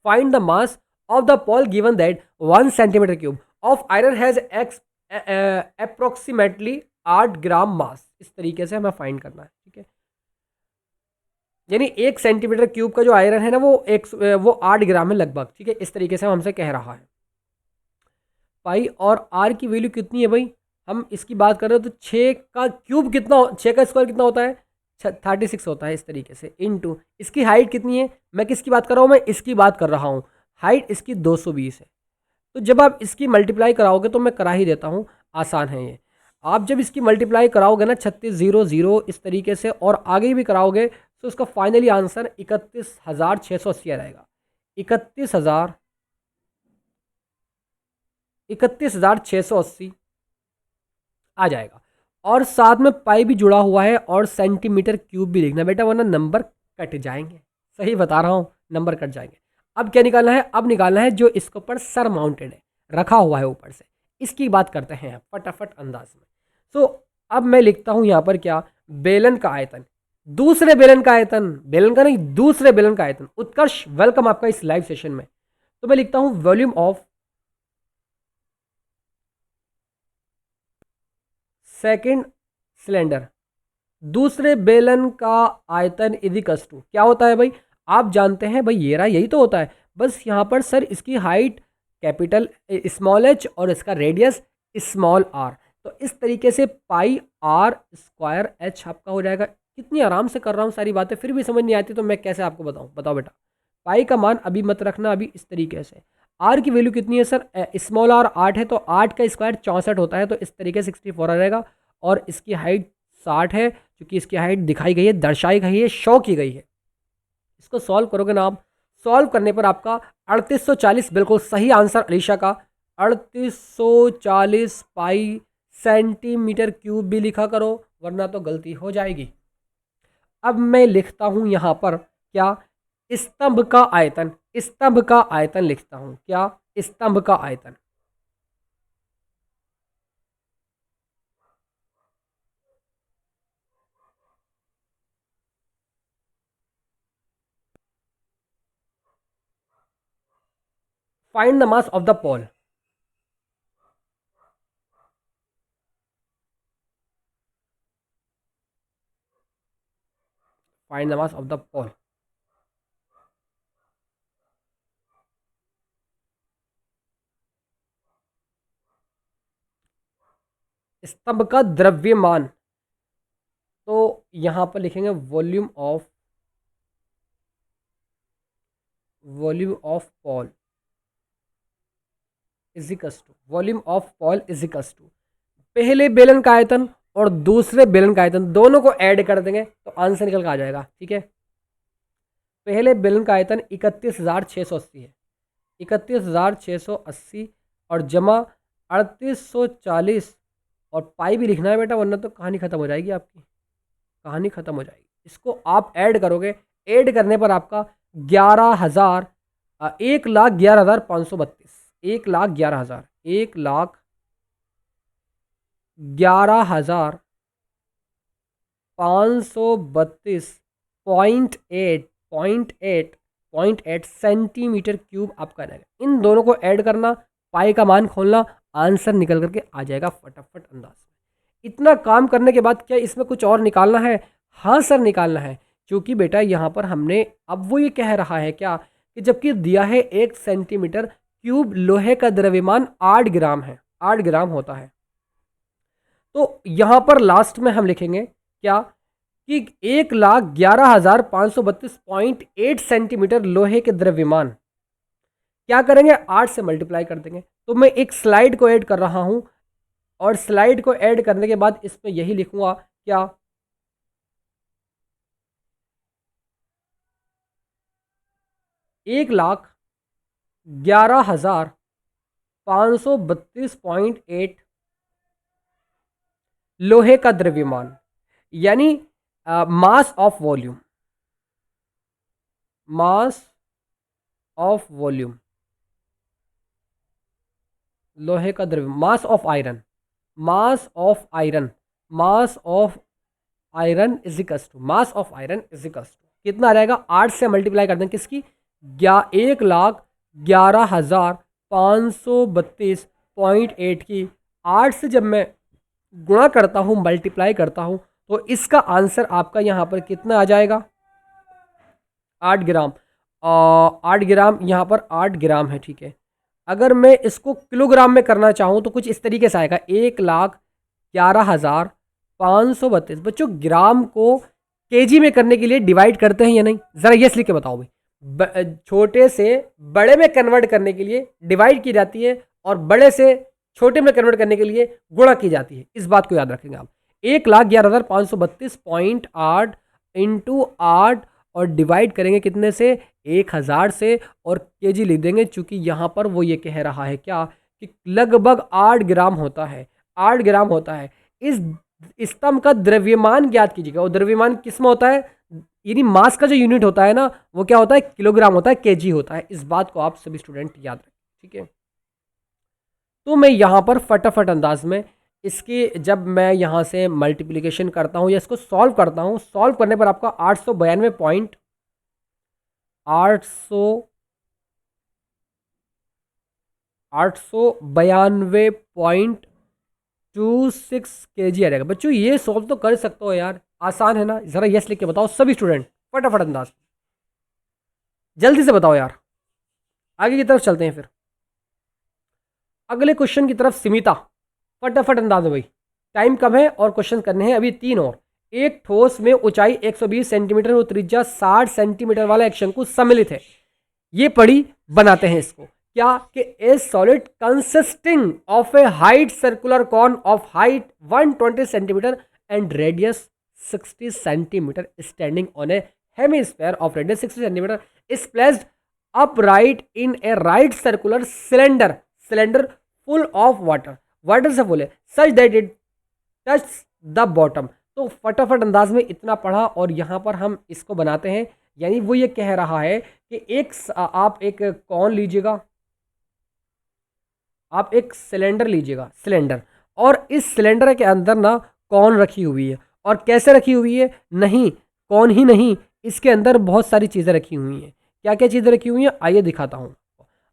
Find the mass of the Paul given that 1 centimetre cube of iron has approximately 8 ग्राम मास। इस तरीके से हमें फाइंड करना है, ठीक है। यानी 1 सेंटीमीटर क्यूब का जो आयरन है ना वो 8 ग्राम है लगभग, ठीक है। इस तरीके से हमसे कह रहा है। पाई और आर की वैल्यू कितनी है भाई, हम इसकी बात कर रहे हो तो 6 का क्यूब कितना, 6 का स्क्वायर कितना होता है, 36 होता है। इस तरीके से इनटू इसकी हाइट कितनी है, मैं किसकी बात कर रहा हूँ, मैं इसकी बात कर रहा हूँ, हाइट इसकी 220 है। तो जब आप इसकी मल्टीप्लाई कराओगे, तो मैं करा ही देता हूँ, आसान है ये। आप जब इसकी मल्टीप्लाई कराओगे ना 3600 इस तरीके से, और आगे भी कराओगे, तो उसका फाइनली आंसर 31,680 रहेगा। 31,680 आ जाएगा। और साथ में पाई भी जुड़ा हुआ है और सेंटीमीटर क्यूब भी लिखना बेटा, वरना नंबर कट जाएंगे। सही बता रहा हूँ, नंबर कट जाएंगे। अब क्या निकालना है, अब निकालना है जो इसके ऊपर सर माउंटेड है, रखा हुआ है ऊपर से, इसकी बात करते हैं फटाफट अंदाज में। तो अब मैं लिखता हूँ यहाँ पर क्या, बेलन का आयतन, दूसरे बेलन का आयतन, बेलन का नहीं, दूसरे बेलन का आयतन। उत्कर्ष वेलकम आपका इस लाइव सेशन में। तो मैं लिखता हूँ वॉल्यूम ऑफ सेकंड सिलेंडर, दूसरे बेलन का आयतन इजिकल्स टू क्या होता है भाई, आप जानते हैं भाई, ये रहा, यही तो होता है। बस यहाँ पर सर इसकी हाइट कैपिटल स्मॉल एच और इसका रेडियस स्मॉल आर। तो इस तरीके से पाई आर स्क्वायर एच आपका हो जाएगा। कितनी आराम से कर रहा हूँ सारी बातें, फिर भी समझ नहीं आती तो मैं कैसे आपको बताऊँ, बताओ बेटा। पाई का मान अभी मत रखना, अभी इस तरीके से। आर की वैल्यू कितनी है सर, स्मॉल आर 8 है, तो 8 का स्क्वायर 64 होता है, तो इस तरीके से 64 आ जाएगा। और इसकी हाइट 60 है, क्योंकि इसकी हाइट दिखाई गई है, दर्शाई गई है, शो की गई है। इसको सॉल्व करोगे ना आप, सॉल्व करने पर आपका 3840 बिल्कुल सही आंसर अलीशा का। 3840 पाई सेंटीमीटर क्यूब भी लिखा करो, वरना तो गलती हो जाएगी। अब मैं लिखता हूं यहां पर क्या? स्तंभ का आयतन, स्तंभ का आयतन लिखता हूं। क्या? स्तंभ का आयतन। Find the mass of the pole. Find the mass of the pole. स्तंभ का द्रव्यमान, तो यहां पर लिखेंगे वॉल्यूम ऑफ पॉल इजिकस टू, वॉल्यूम ऑफ पॉल इजिकस टू पहले बेलन का आयतन और दूसरे बेलन का आयतन दोनों को ऐड कर देंगे तो आंसर निकल कर आ जाएगा। ठीक है, पहले बेलन का आयतन 31,680 है, 31,680 और जमा 3840 और पाई भी लिखना है बेटा, वरना तो कहानी खत्म हो जाएगी आपकी, कहानी खत्म हो जाएगी। इसको आप ऐड करोगे, ऐड करने पर आपका 11,000 1,11,532, 1,11,000 1,11,532.8 सेंटीमीटर क्यूब आपका रहेगा। इन दोनों को ऐड करना, पाई का मान खोलना, आंसर निकल करके आ जाएगा फटाफट अंदाज में। इतना काम करने के बाद क्या इसमें कुछ और निकालना है? हाँ सर निकालना है, क्योंकि बेटा यहाँ पर हमने, अब वो ये कह रहा है क्या कि जबकि दिया है 1 सेंटीमीटर क्यूब लोहे का द्रव्यमान 8 ग्राम है, 8 ग्राम होता है, तो यहाँ पर लास्ट में हम लिखेंगे क्या कि 1,11,532.8 सेंटीमीटर लोहे के द्रव्यमान, क्या करेंगे 8 से मल्टीप्लाई कर देंगे। तो मैं एक स्लाइड को ऐड कर रहा हूं और स्लाइड को ऐड करने के बाद इसमें यही लिखूंगा क्या, 1,11,532.8 लोहे का द्रव्यमान, यानी mass of volume, mass of volume लोहे का द्रव्य, mass of iron, mass of iron, mass of iron is equals to, mass of iron is equals to कितना आ जाएगा? 8 से मल्टीप्लाई कर दें किसकी? 1,11,532.8 की 8 से जब मैं गुणा करता हूं, मल्टीप्लाई करता हूं, तो इसका आंसर आपका यहां पर कितना आ जाएगा? 8 ग्राम। 8 ग्राम, यहाँ पर 8 ग्राम है, ठीक है। अगर मैं इसको किलोग्राम में करना चाहूँ तो कुछ इस तरीके से आएगा, 1,11,532। बच्चों ग्राम को केजी में करने के लिए डिवाइड करते हैं या नहीं? ज़रा यस लिख के बताओ भाई। छोटे से बड़े में कन्वर्ट करने के लिए डिवाइड की जाती है और बड़े से छोटे में कन्वर्ट करने के लिए गुणा की जाती है, इस बात को याद रखेंगे आप। 1,11,532.8 इंटू 8 और डिवाइड करेंगे कितने से? 1,000 से, और केजी लिख देंगे, चूंकि यहाँ पर वो ये कह रहा है क्या कि लगभग 8 ग्राम होता है, 8 ग्राम होता है। इस स्तंभ का द्रव्यमान ज्ञात कीजिएगा, और द्रव्यमान किस में होता है, यानी मास का जो यूनिट होता है ना, वो क्या होता है? किलोग्राम होता है, केजी होता है। इस बात को आप सभी स्टूडेंट याद रखें, ठीक है। तो मैं यहाँ पर फटाफट अंदाज में इसकी, जब मैं यहाँ से मल्टीप्लिकेशन करता हूँ या इसको सॉल्व करता हूँ, सॉल्व करने पर आपका 892.26 केजी आ जाएगा। बच्चों ये सॉल्व तो कर सकते हो यार, आसान है ना? ज़रा यस लिख के बताओ सभी स्टूडेंट, फटाफट अंदाज, जल्दी से बताओ यार। आगे की तरफ चलते हैं फिर, अगले क्वेश्चन की तरफ। सिमिता, फटाफट अंदाज हो भाई, टाइम कम है और क्वेश्चन करने हैं अभी 3 और। एक ठोस में ऊंचाई 120 सेंटीमीटर और त्रिज्या 60 सेंटीमीटर वाला एक शंकु सम्मिलित है। ये पढ़ी, बनाते हैं इसको। क्या कि a solid consisting of a height circular cone of height 120 centimetre and radius 60 centimetre standing on a hemisphere of radius 60 centimetre is placed upright in a right circular cylinder, cylinder full of water, water से फुल है, such that it touch the bottom. तो फटाफट अंदाज में इतना पढ़ा और यहाँ पर हम इसको बनाते हैं। यानी वो ये कह रहा है कि आप एक कौन लीजिएगा, आप एक सिलेंडर लीजिएगा, सिलेंडर, और इस सिलेंडर के अंदर ना कौन रखी हुई है, और कैसे रखी हुई है, नहीं कौन ही नहीं, इसके अंदर बहुत सारी चीज़ें रखी हुई हैं। क्या क्या चीज़ें रखी हुई हैं आइए दिखाता हूँ।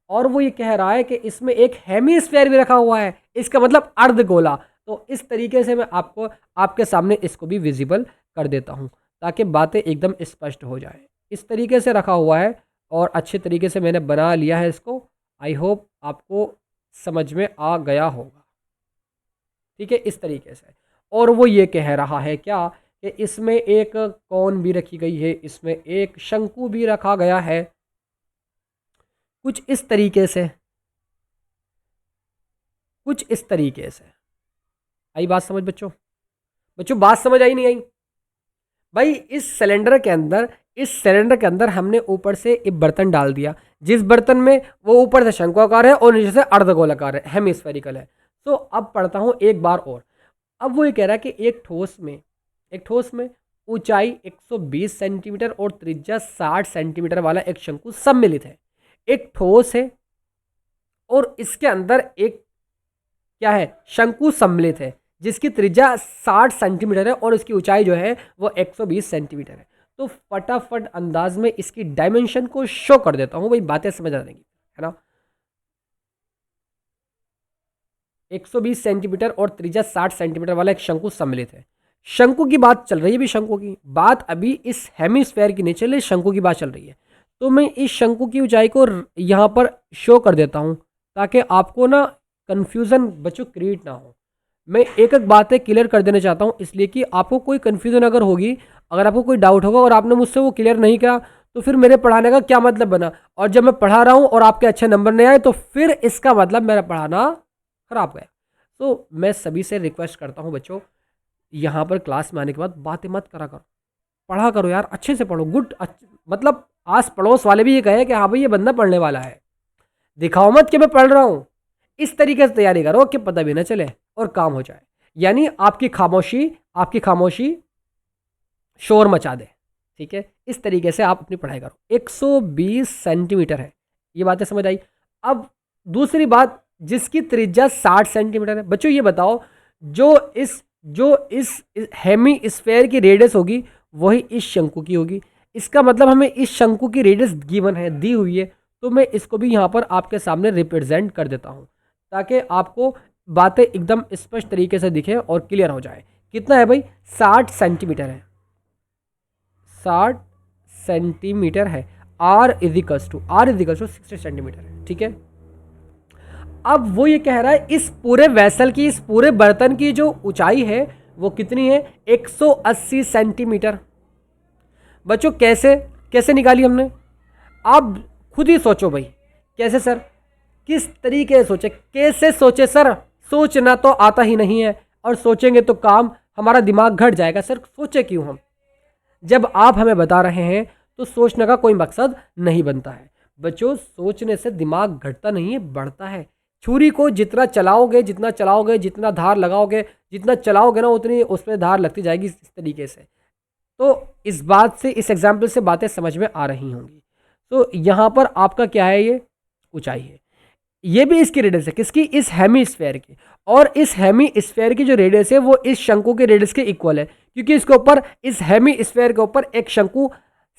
और वो ये कह रहा है कि इसमें एक हेमीस्फेयर भी रखा हुआ है, इसका मतलब अर्धगोला। तो इस तरीके से मैं आपको आपके सामने इसको भी विजिबल कर देता हूँ ताकि बातें एकदम स्पष्ट हो जाए। इस तरीके से रखा हुआ है और अच्छे तरीके से मैंने बना लिया है इसको। आई होप आपको समझ में आ गया होगा। ठीक है, इस तरीके से। और वो ये कह रहा है क्या कि इसमें एक कौन भी रखी गई है, इसमें एक शंकु भी रखा गया है, कुछ इस तरीके से, कुछ इस तरीके से। आई बात समझ बच्चों? बच्चों बात समझ आई नहीं आई? भाई इस सिलेंडर के अंदर हमने ऊपर से एक बर्तन डाल दिया, जिस बर्तन में वो ऊपर से शंक्वाकार है और नीचे से अर्धगोलाकार है, हेमिस्फेरिकल है। तो अब पढ़ता हूँ एक बार और। अब वो ये कह रहा है कि एक ठोस में ऊंचाई 120 सेंटीमीटर और त्रिज्या 60 सेंटीमीटर वाला एक शंकु सम्मिलित है। एक ठोस है और इसके अंदर एक क्या है, शंकु सम्मिलित है, जिसकी त्रिज्या 60 सेंटीमीटर है और इसकी ऊंचाई जो है वो 120 सेंटीमीटर है। तो फटाफट अंदाज में इसकी डायमेंशन को शो कर देता हूं, भाई बातें समझ आ जाएंगी, है ना। 120 सेंटीमीटर और त्रिज्या 60 सेंटीमीटर वाला एक शंकु सम्मिलित है। शंकु की बात चल रही है, भी शंकु की बात अभी इस हेमिस्फेयर की नहीं चल रही, शंकु की बात चल रही है। तो मैं इस शंकु की ऊंचाई को यहाँ पर शो कर देता हूँ ताकि आपको ना कन्फ्यूज़न बच्चों क्रिएट ना हो। मैं एक एक बातें क्लियर कर देना चाहता हूँ, इसलिए कि आपको कोई कन्फ्यूज़न अगर होगी, अगर आपको कोई डाउट होगा और आपने मुझसे वो क्लियर नहीं किया, तो फिर मेरे पढ़ाने का क्या मतलब बना। और जब मैं पढ़ा रहा हूँ और आपके अच्छे नंबर नहीं आए, तो फिर इसका मतलब मेरा पढ़ाना खराब गया। तो मैं सभी से रिक्वेस्ट करता हूँ बच्चों, यहाँ पर क्लास में आने के बाद बातें मत करा करो, पढ़ा करो यार, अच्छे से पढ़ो। मतलब आस पड़ोस वाले भी ये कहे कि हाँ भाई ये बंदा पढ़ने वाला है। दिखाओ मत कि मैं पढ़ रहा हूँ, इस तरीके से तैयारी करो कि पता भी ना चले और काम हो जाए। यानी आपकी खामोशी शोर मचा दे। ठीक है, इस तरीके से आप अपनी पढ़ाई करो। 120 सेंटीमीटर है, ये बातें समझ आई। अब दूसरी बात, जिसकी त्रिज्या 60 सेंटीमीटर है। बच्चों ये बताओ, जो इस हेमी स्फेयर की रेडियस होगी वही इस शंकु की होगी। इसका मतलब हमें इस शंकु की रेडियस गिवन है, दी हुई है। तो मैं इसको भी यहाँ पर आपके सामने रिप्रेजेंट कर देता हूँ ताकि आपको बातें एकदम स्पष्ट तरीके से दिखे और क्लियर हो जाए। कितना है भाई? 60 सेंटीमीटर है, 60 सेंटीमीटर है। R इजिकल्स टू 60 सेंटीमीटर है। ठीक है, अब वो ये कह रहा है इस पूरे वेसल की, इस पूरे बर्तन की जो ऊंचाई है वो कितनी है? 180 सेंटीमीटर। बच्चों कैसे कैसे निकाली हमने? आप खुद ही सोचो भाई। कैसे सर? किस तरीके से सोचे, कैसे सोचे सर? सोचना तो आता ही नहीं है, और सोचेंगे तो काम हमारा दिमाग घट जाएगा। सर सोचे क्यों हम? जब आप हमें बता रहे हैं तो सोचने का कोई मकसद नहीं बनता है। बच्चों सोचने से दिमाग घटता नहीं है, बढ़ता है। छुरी को जितना चलाओगे, जितना धार लगाओगे, जितना चलाओगे ना, उतनी उस पर धार लगती जाएगी। इस तरीके से तो इस बात से, इस एग्जाम्पल से बातें समझ में आ रही होंगी। तो यहाँ पर आपका क्या है? ये ऊंचाई है, ये भी इसकी रेडियस है। किसकी? इस हेमी स्फेयर की। और इस हेमी स्फेयर की जो रेडियस है वो इस शंकु के रेडियस के इक्वल है, क्योंकि इसके ऊपर, इस हेमी स्फेयर के ऊपर एक शंकु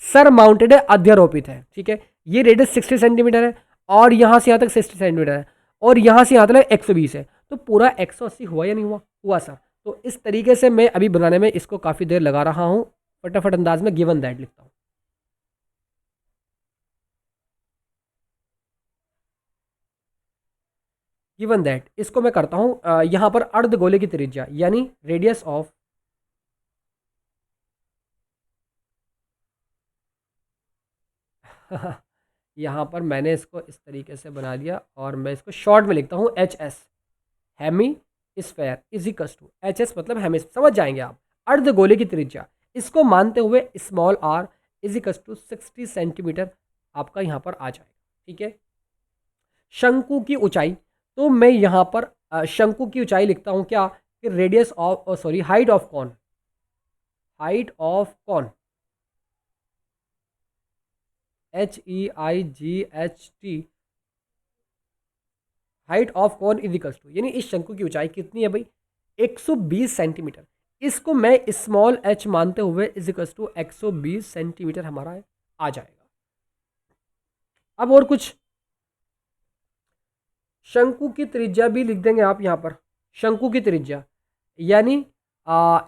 सर माउंटेड है, अध्यारोपित है। ठीक है, ये रेडियस 60 सेंटीमीटर है और यहाँ से यहाँ तक 60 सेंटीमीटर है और यहाँ से यहाँ तक 120 है। तो पूरा 180 हुआ या नहीं हुआ? हुआ सर। तो इस तरीके से मैं अभी बनाने में इसको काफ़ी देर लगा रहा हूँ। फटाफट अंदाज में गिवन दैट लिखता हूँ। गिवन दैट, इसको मैं करता हूँ यहाँ पर अर्धगोले की त्रिज्या यानी रेडियस ऑफ यहाँ पर मैंने इसको इस तरीके से बना दिया और मैं इसको शॉर्ट में लिखता हूँ HS, hemisphere is equals to HS मतलब हेमी, समझ जाएंगे आप। अर्धगोले की त्रिज्या, इसको मानते हुए small r is equals to 60 centimetre आपका यहाँ पर आ जाएगा। ठीक है, शंकु की ऊंचाई, तो मैं यहाँ पर शंकु की ऊंचाई लिखता हूँ क्या? कि radius of, sorry, height of cone, height of cone HEIGHT height of cone is equals to, यानी इस शंकु की ऊंचाई कितनी है भाई 120 सेंटीमीटर। इसको मैं स्मॉल h मानते हुए इज इक्वल्स टू 120 सेंटीमीटर हमारा आ जाएगा। अब और कुछ, शंकु की त्रिज्या भी लिख देंगे आप यहाँ पर, शंकु की त्रिज्या यानी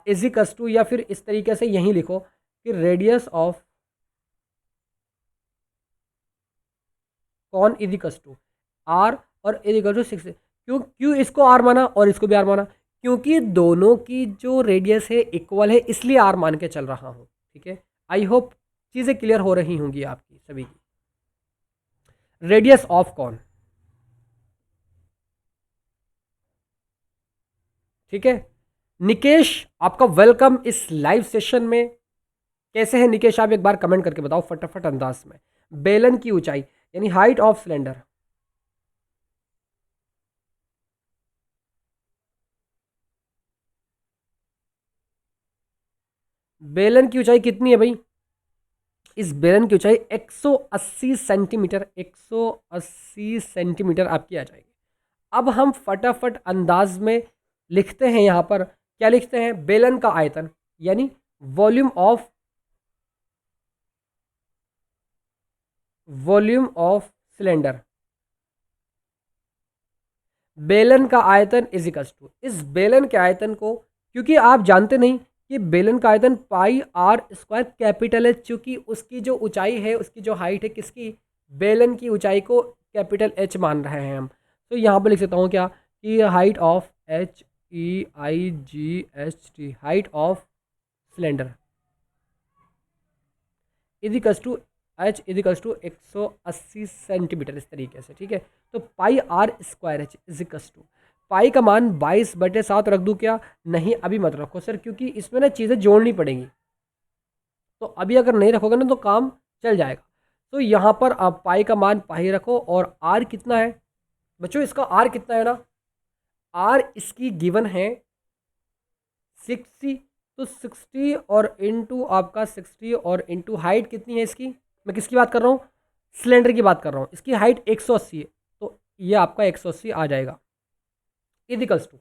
इज इक्वल्स टू, या फिर इस तरीके से यहीं लिखो कि radius of cone is equals to R और इज इक्वल टू 6। क्यों क्यों इसको आर माना और इसको भी आर माना, क्योंकि दोनों की जो रेडियस है इक्वल है, इसलिए आर मान के चल रहा हूँ। ठीक है, आई होप चीज़ें क्लियर हो रही होंगी आपकी सभी की। रेडियस ऑफ कॉन, ठीक है। निकेश आपका वेलकम इस लाइव सेशन में। कैसे है निकेश, आप एक बार कमेंट करके बताओ फटाफट अंदाज में। बेलन की ऊंचाई यानी हाइट ऑफ सिलेंडर, बेलन की ऊंचाई कितनी है भाई, इस बेलन की ऊंचाई 180 सेंटीमीटर, 180 सेंटीमीटर आपकी आ जाएगी। अब हम फटाफट अंदाज में लिखते हैं, यहां पर क्या लिखते हैं, बेलन का आयतन यानी वॉल्यूम ऑफ सिलेंडर। बेलन का आयतन इज इक्वल्स टू, इस बेलन के आयतन को, क्योंकि आप जानते नहीं कि बेलन का आयतन पाई आर स्क्वायर कैपिटल है, चूंकि उसकी जो ऊंचाई है, उसकी जो हाइट है, किसकी, बेलन की ऊंचाई को कैपिटल एच मान रहे हैं हम। तो यहाँ पर लिख सकता हूँ क्या कि height of HEIGHT, height of cylinder is equals to H is equals to 180 centimetre, इस तरीके से। ठीक है, तो pi R square H is equals to, pi का मान 22/7 रख दूं क्या, नहीं अभी मत रखो सर, क्योंकि इसमें ना चीज़ें जोड़नी पड़ेंगी, तो अभी अगर नहीं रखोगे ना तो काम चल जाएगा। तो यहाँ पर आप पाई का मान पाई रखो, और आर कितना है बच्चों, इसका आर कितना है ना, आर इसकी गिवन है 60, तो 60 और इंटू आपका 60 और इंटू हाइट कितनी है इसकी, मैं किसकी बात कर रहा हूँ, सिलेंडर की बात कर रहा हूँ, इसकी हाइट 180 है, तो ये आपका 180 आ जाएगा इक्वल्स टू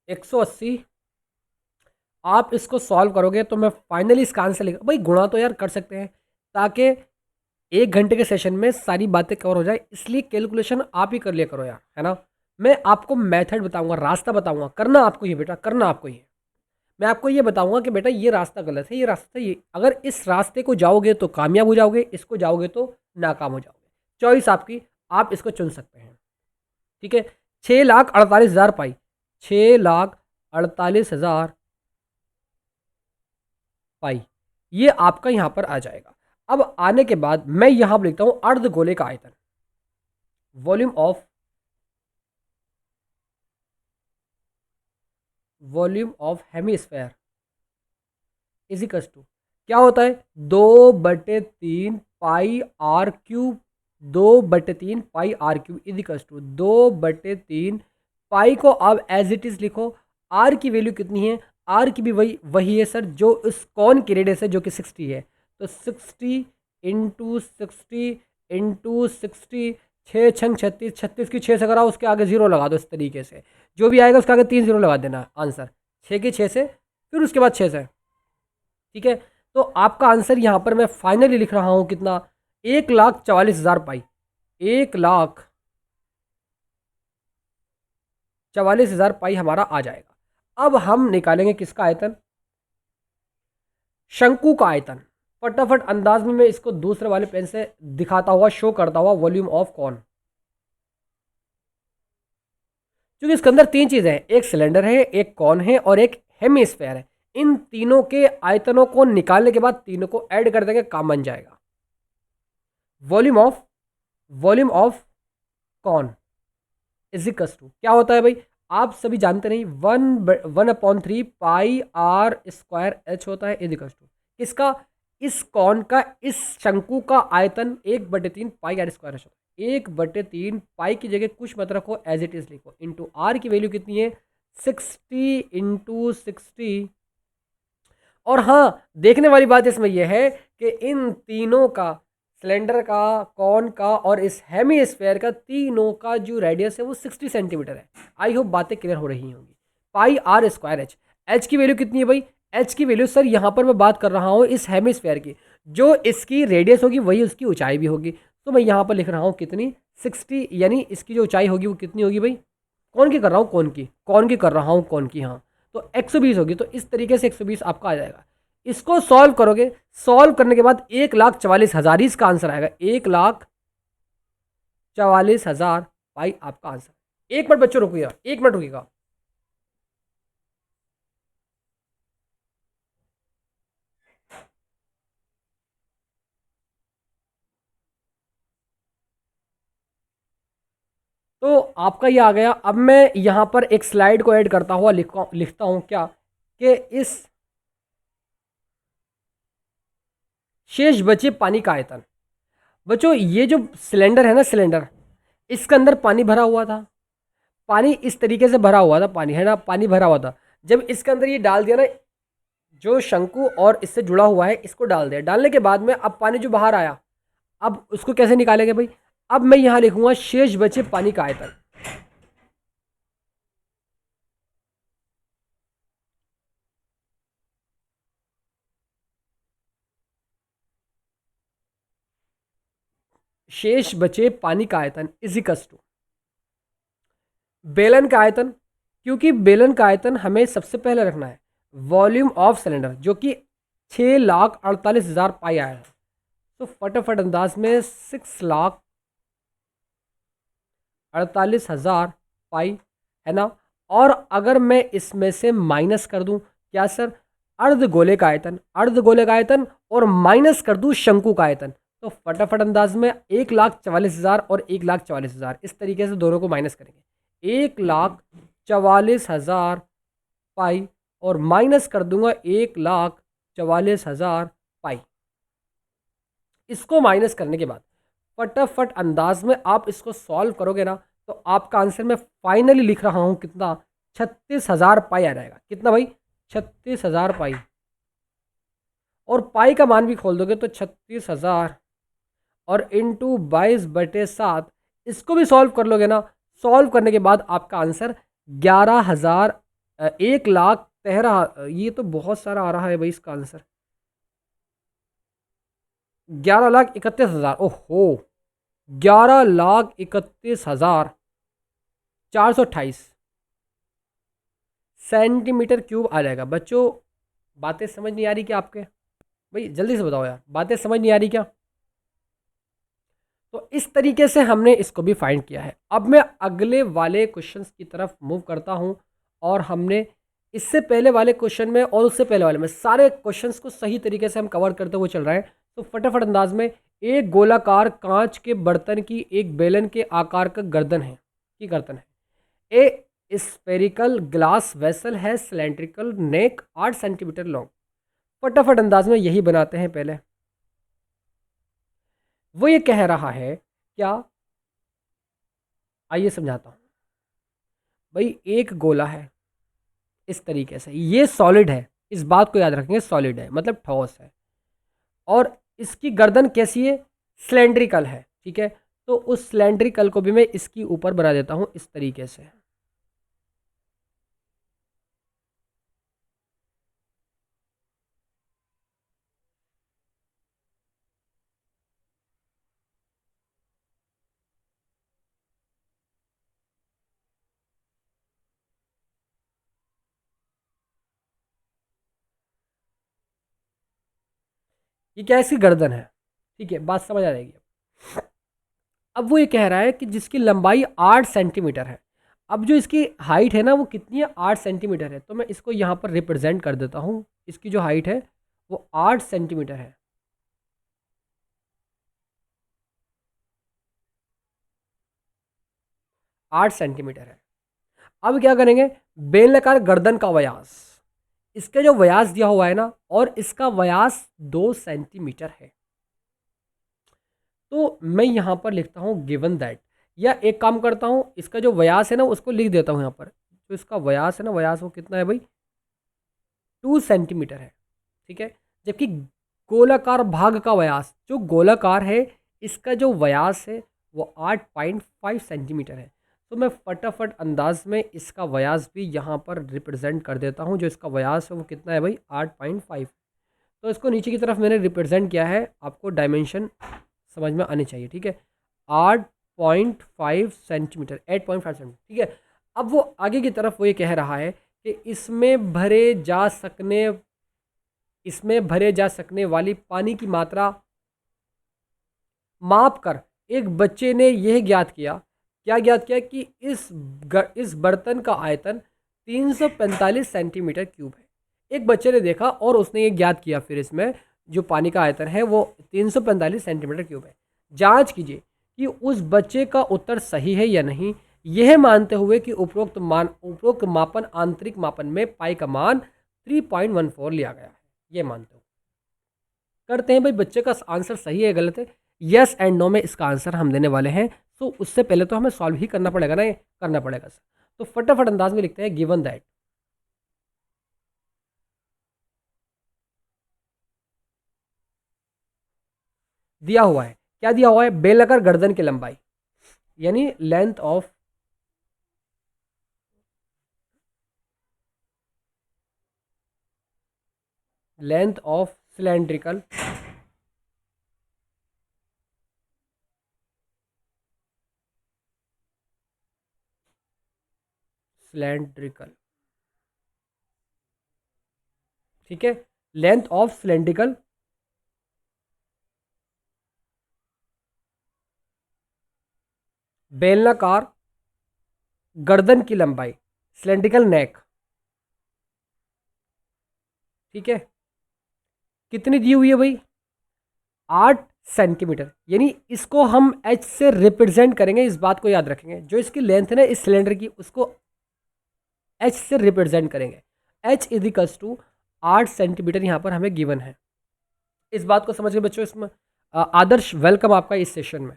180। आप इसको सॉल्व करोगे तो मैं फाइनली इसका आंसर लिखा, भाई गुणा तो यार कर सकते हैं ताकि 1 घंटे के सेशन में सारी बातें कवर हो जाए, इसलिए कैलकुलेशन आप ही कर लिया करो यार, है ना। मैं आपको मेथड बताऊंगा, रास्ता बताऊंगा, करना आपको ये बेटा, करना आपको ये, मैं आपको ये बताऊंगा कि बेटा ये रास्ता गलत है, ये रास्ता ये, अगर इस रास्ते को जाओगे तो कामयाब हो जाओगे, इसको जाओगे तो नाकाम हो जाओगे, चॉइस आपकी, आप इसको चुन सकते हैं। ठीक है, 6,48,000 पाई, 6,48,000 पाई, ये आपका यहां पर आ जाएगा। अब आने के बाद मैं यहां पर लिखता हूं अर्धगोले का आयतन, volume of hemisphere is equals to, क्या होता है, 2/3 pi R cube, 2/3 pi R cube is equals to 2/3 pi को अब एज इट इज लिखो, आर की वैल्यू कितनी है, आर की भी वही वही है सर जो इस कौन की रेडियस है जो कि 60 है, तो 60 इंटू 60 इंटू 60, 6 छंग 36, 36 की 6 से कराओ, उसके आगे 0 लगा दो, इस तरीके से जो भी आएगा उसके आगे 3 0 लगा देना, आंसर 6 के 6 से, फिर उसके बाद 6 से। ठीक है, तो आपका आंसर यहां पर मैं फाइनली लिख रहा हूं कितना, 1,44,000 पाई, 1,44,000 पाई हमारा आ जाएगा। अब हम निकालेंगे किसका आयतन, शंकु का आयतन। फटाफट अंदाज में मैं इसको दूसरे वाले पेन से दिखाता हुआ, शो करता हुआ, वॉल्यूम ऑफ कॉन, क्योंकि इसके अंदर 3 चीजें हैं, एक सिलेंडर है, एक कॉन है और एक हेमीस्फेयर है। इन तीनों के आयतनों को निकालने के बाद तीनों को ऐड कर देंगे, काम बन जाएगा। Volume of cone is equals to क्या होता है भाई, आप सभी जानते नहीं, 1/3 पाई आर स्क्वायर एच होता है इज इक्वल्स टू किसका, इस कौन का, इस शंकु का आयतन 1/3 पाई आर स्क्वायर होता है। 1/3 पाई की जगह कुछ मत रखो, एज इट इज लिखो, इंटू आर की वैल्यू कितनी है 60 इंटू 60। और हाँ, देखने वाली बात इसमें यह है कि इन तीनों का, सिलेंडर का, कॉन का और इस हेमीस्फेयर का, तीनों का जो रेडियस है वो 60 सेंटीमीटर है। आई होप बातें क्लियर हो रही होंगी। पाई आर स्क्वायर एच, एच की वैल्यू कितनी है भाई, एच की वैल्यू सर यहाँ पर मैं बात कर रहा हूँ इस हेमीस्फेयर की, जो इसकी रेडियस होगी वही उसकी ऊंचाई भी होगी। तो मैं यहाँ पर लिख रहा हूँ कितनी 60, यानी इसकी जो ऊंचाई होगी वो कितनी होगी भाई, कौन की कर रहा हूँ, कौन की कर रहा हूँ, कौन की, हाँ, तो 120 होगी। तो इस तरीके से 120 आपका आ जाएगा। इसको सॉल्व करोगे, सॉल्व करने के बाद 1,44,000 ही इसका आंसर आएगा। 1,44,000 भाई आपका आंसर। एक मिनट बच्चों रुकिएगा, एक मिनट रुकिएगा। तो आपका ये आ गया। अब मैं यहां पर एक स्लाइड को ऐड करता हुआ लिखता हूं क्या, कि इस शेष बचे पानी का आयतन। बच्चों ये जो सिलेंडर है ना, सिलेंडर, इसके अंदर पानी भरा हुआ था, पानी इस तरीके से भरा हुआ था, पानी है ना, पानी भरा हुआ था। जब इसके अंदर ये डाल दिया ना, जो शंकु और इससे जुड़ा हुआ है इसको डाल दिया, डालने के बाद में अब पानी जो बाहर आया, अब उसको कैसे निकालेंगे भाई। अब मैं यहां लिखूंगा शेष बचे पानी का आयतन। शेष बचे पानी का आयतन इजिकस टू बेलन का आयतन, क्योंकि बेलन का आयतन हमें सबसे पहले रखना है वॉल्यूम ऑफ सिलेंडर, जो कि 6,48,000 पाई आया है। तो फटाफट अंदाज में 6,48,000 पाई है ना। और अगर मैं इसमें से माइनस कर दूं क्या सर, अर्धगोले का आयतन, अर्धगोले का आयतन, और माइनस कर दूं शंकु का आयतन, तो फटाफट अंदाज में 1,44,000 और 1,44,000, इस तरीके से दोनों को माइनस करेंगे। 1,44,000 पाई और माइनस कर दूंगा 1,44,000 पाई। इसको माइनस करने के बाद फटाफट अंदाज में आप इसको सॉल्व करोगे ना, तो आपका आंसर मैं फाइनली लिख रहा हूं कितना, 36,000 पाई आ जाएगा। कितना भाई, 36,000 पाई। और पाई का मान भी खोल दोगे तो 36,000 और इंटू 22/7, इसको भी सॉल्व कर लोगे ना, सॉल्व करने के बाद आपका आंसर 11,000, 1,13,000, ये तो बहुत सारा आ रहा है भाई इसका आंसर, 11,31,000। ओहो, 11,31,428 सेंटीमीटर क्यूब आ जाएगा। बच्चों बातें समझ नहीं आ रही क्या आपके, भाई जल्दी से बताओ यार, बातें समझ नहीं आ रही क्या। तो इस तरीके से हमने इसको भी फाइंड किया है। अब मैं अगले वाले क्वेश्चंस की तरफ मूव करता हूं, और हमने इससे पहले वाले क्वेश्चन में और उससे पहले वाले में सारे क्वेश्चंस को सही तरीके से हम कवर करते हुए चल रहे हैं। तो फटाफट अंदाज में, एक गोलाकार कांच के बर्तन की एक बेलन के आकार का गर्दन है, की गर्दन है। ए स्पेरिकल ग्लास वेसल है सिलेंड्रिकल नेक 8 सेंटीमीटर लॉन्ग। फटाफट अंदाज में यही बनाते हैं पहले। वो ये कह रहा है क्या, आइए समझाता हूं। भाई एक गोला है इस तरीके से, ये सॉलिड है, इस बात को याद रखेंगे, सॉलिड है मतलब ठोस है, और इसकी गर्दन कैसी है, सिलेंड्रिकल है, ठीक है। तो उस सिलेंड्रिकल को भी मैं इसकी ऊपर बना देता हूं इस तरीके से। ये क्या है, इसकी गर्दन है, ठीक है, बात समझ आ जाएगी। अब वो ये कह रहा है कि जिसकी लंबाई 8 सेंटीमीटर है। अब जो इसकी हाइट है ना वो कितनी है, 8 सेंटीमीटर है। तो मैं इसको यहाँ पर रिप्रेजेंट कर देता हूँ, इसकी जो हाइट है वो 8 सेंटीमीटर है। 8 सेंटीमीटर है। अब क्या करेंगे, बेलनाकार गर्दन का व्यास, इसका जो व्यास दिया हुआ है ना, और इसका व्यास 2 सेंटीमीटर है। तो मैं यहाँ पर लिखता हूँ गिवन दैट, या एक काम करता हूँ, इसका जो व्यास है ना उसको लिख देता हूँ यहाँ पर। तो इसका व्यास है ना, व्यास वो कितना है भाई, 2 सेंटीमीटर है, ठीक है। जबकि गोलाकार भाग का व्यास, जो गोलाकार है, इसका जो व्यास है वो 8.5 सेंटीमीटर है। तो मैं फटाफट अंदाज में इसका व्यास भी यहाँ पर रिप्रेजेंट कर देता हूँ। जो इसका व्यास है वो कितना है भाई, 8.5। तो इसको नीचे की तरफ मैंने रिप्रेजेंट किया है, आपको डायमेंशन समझ में आनी चाहिए, ठीक है। 8.5 सेंटीमीटर, 8.5 सेंटीमीटर, ठीक है। अब वो आगे की तरफ वो ये कह रहा है कि इसमें भरे जा सकने वाली पानी की मात्रा माप कर एक बच्चे ने यह ज्ञात किया, क्या ज्ञात किया, कि इस बर्तन का आयतन 345 सेंटीमीटर क्यूब है। एक बच्चे ने देखा और उसने ये ज्ञात किया, फिर इसमें जो पानी का आयतन है वो 345 सेंटीमीटर क्यूब है। जांच कीजिए कि उस बच्चे का उत्तर सही है या नहीं, यह मानते हुए कि उपरोक्त मापन आंतरिक मापन में पाई का मान 3.14 लिया गया है। ये मानते हुए करते हैं भाई, बच्चे का आंसर सही है गलत है, यस एंड नो में इसका आंसर हम देने वाले हैं। तो उससे पहले तो हमें सॉल्व ही करना पड़ेगा ना, ये करना पड़ेगा सर। तो फटाफट अंदाज में लिखते हैं गिवन दैट, दिया हुआ है, क्या दिया हुआ है, बेलनाकार गर्दन की लंबाई, यानी लेंथ ऑफ सिलेंड्रिकल ठीक है, लेंथ ऑफ सिलेंड्रिकल बेलनाकार गर्दन की लंबाई, सिलेंड्रिकल नेक, ठीक है, कितनी दी हुई है भाई, 8 सेंटीमीटर। यानी इसको हम एच से रिप्रेजेंट करेंगे, इस बात को याद रखेंगे। जो इसकी लेंथ है ना इस सिलेंडर की, उसको एच से रिप्रेजेंट करेंगे। एच इजिकल्स टू 8 सेंटीमीटर यहाँ पर हमें गिवन है। इस बात को समझ के बच्चों, इसमें आदर्श वेलकम आपका इस सेशन में।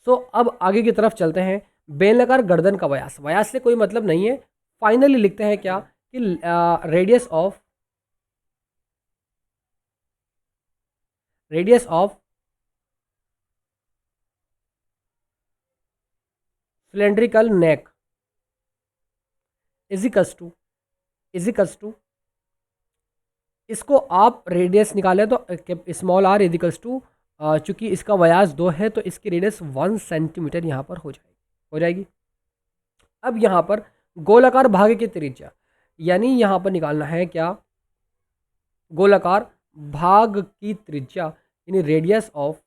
सो अब आगे की तरफ चलते हैं। बेलनाकार गर्दन का व्यास, व्यास से कोई मतलब नहीं है, फाइनली लिखते हैं क्या, कि radius of cylindrical neck is equals to इसको आप रेडियस निकालें तो स्मॉल आर इजिकल्स टू, चूंकि इसका व्यास 2 है तो इसकी रेडियस 1 सेंटीमीटर यहाँ पर हो जाएगी। अब यहाँ पर गोलाकार भाग की त्रिज्या, यानी यहाँ पर निकालना है क्या, गोलाकार भाग की त्रिज्या, यानी radius of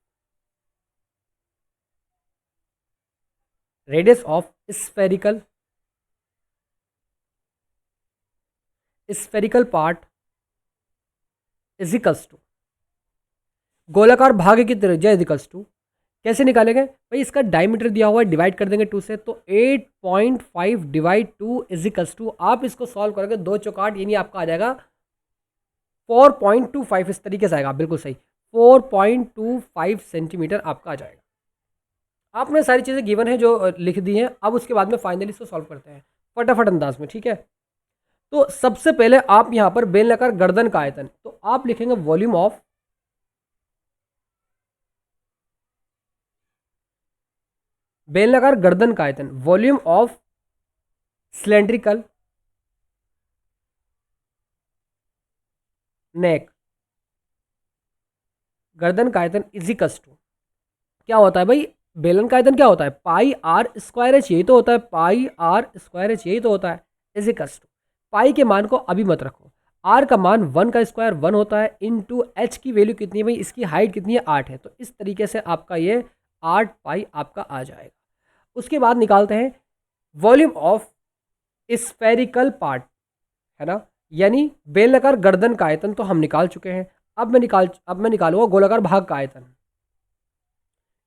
spherical part is equals to, गोलाकार भाग की त्रिज्या इजिकल्स टू, कैसे निकालेंगे भाई, इसका डायमीटर दिया हुआ है, डिवाइड कर देंगे 2 से, तो 8.5 डिवाइड 2 इजिकल्स टू, आप इसको सॉल्व करोगे 2 चौकाट, यानी आपका आ जाएगा 4.25, इस तरीके से आएगा, बिल्कुल सही, 4.25 सेंटीमीटर आपका आ जाएगा। आपने सारी चीज़ें गिवन है जो लिख दी हैं। अब उसके बाद में फाइनली इसको सॉल्व करते हैं फटाफट अंदाज में, ठीक है। तो सबसे पहले आप यहाँ पर बेलनाकार गर्दन का आयतन, तो आप लिखेंगे वॉल्यूम ऑफ बेलनाकार गर्दन का आयतन, वॉल्यूम ऑफ सिलेंड्रिकल नेक, गर्दन का आयतन इजिकल्स टू, क्या होता है भाई, बेलन का आयतन क्या होता है, पाई आर स्क्वायर एच, यही तो होता है, पाई आर स्क्वायर एच, यही तो होता है, इजिकल्स टू, पाई के मान को अभी मत रखो, आर का मान 1 का स्क्वायर 1 होता है, इनटू एच की वैल्यू कितनी है भाई, इसकी हाइट कितनी है 8 है, तो इस तरीके से आपका ये 8 पाई आपका आ जाएगा। उसके बाद निकालते हैं वॉल्यूम ऑफ स्फेरिकल पार्ट, है ना, यानी बेलनाकार गर्दन का आयतन तो हम निकाल चुके हैं। अब मैं निकालूंगा गोलाकार भाग का आयतन,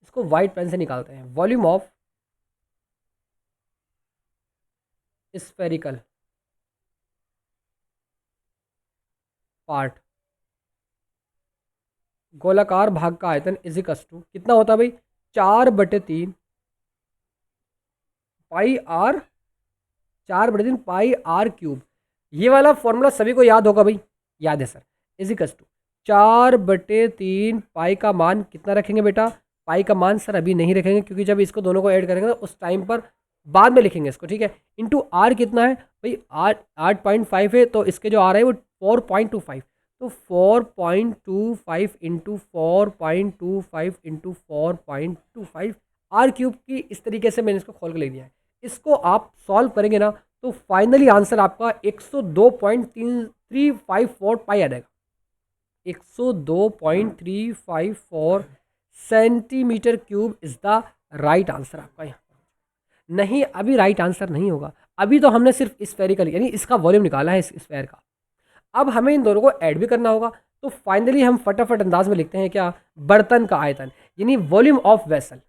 इसको व्हाइट पेन से निकालते हैं। वॉल्यूम ऑफ स्फेरिकल पार्ट गोलाकार भाग का आयतन इज इक्वल्स टू कितना होता है भाई 4/3 पाई आर 4/3 पाई आर क्यूब। ये वाला फॉर्मूला सभी को याद होगा भाई, याद है सर। इज इक्वल्स टू 4/3 पाई का मान कितना रखेंगे बेटा, पाई का मान सर अभी नहीं रखेंगे क्योंकि जब इसको दोनों को ऐड करेंगे तो उस टाइम पर बाद में लिखेंगे इसको, ठीक है। इंटू आर कितना है भाई, 8.5 है तो इसके जो आर है वो 4.25, तो 4.25 इंटू 4.25 इंटू 4.25 आर क्यूब की इस तरीके से मैंने इसको खोल कर लिख दिया है। इसको आप सॉल्व करेंगे ना तो फाइनली आंसर आपका 102.354 पाई आ जाएगा। 102.354 centimetre cube is the right answer आपका यहाँ। नहीं, अभी राइट आंसर नहीं होगा, अभी तो हमने सिर्फ स्फेरिकल यानी इसका वॉल्यूम निकाला है इस स्फेयर का। अब हमें इन दोनों को ऐड भी करना होगा, तो फाइनली हम फटाफट अंदाज में लिखते हैं क्या, बर्तन का आयतन यानी volume of vessel.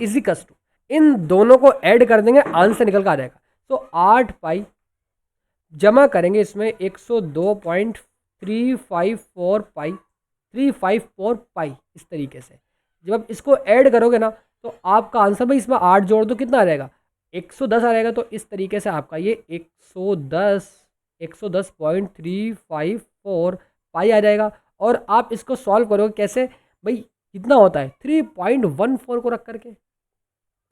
Equals to इन दोनों को ऐड कर देंगे, आंसर निकल कर आ जाएगा। तो 8 पाई जमा करेंगे इसमें 102.354 पाई 354 पाई, इस तरीके से जब आप इसको ऐड करोगे ना तो आपका आंसर भाई इसमें 8 जोड़ दो कितना आ जाएगा 110 आ जाएगा। तो इस तरीके से आपका ये 110.354 पाई आ जाएगा। और आप इसको सॉल्व करोगे कैसे भाई, कितना होता है 3.14 को रख करके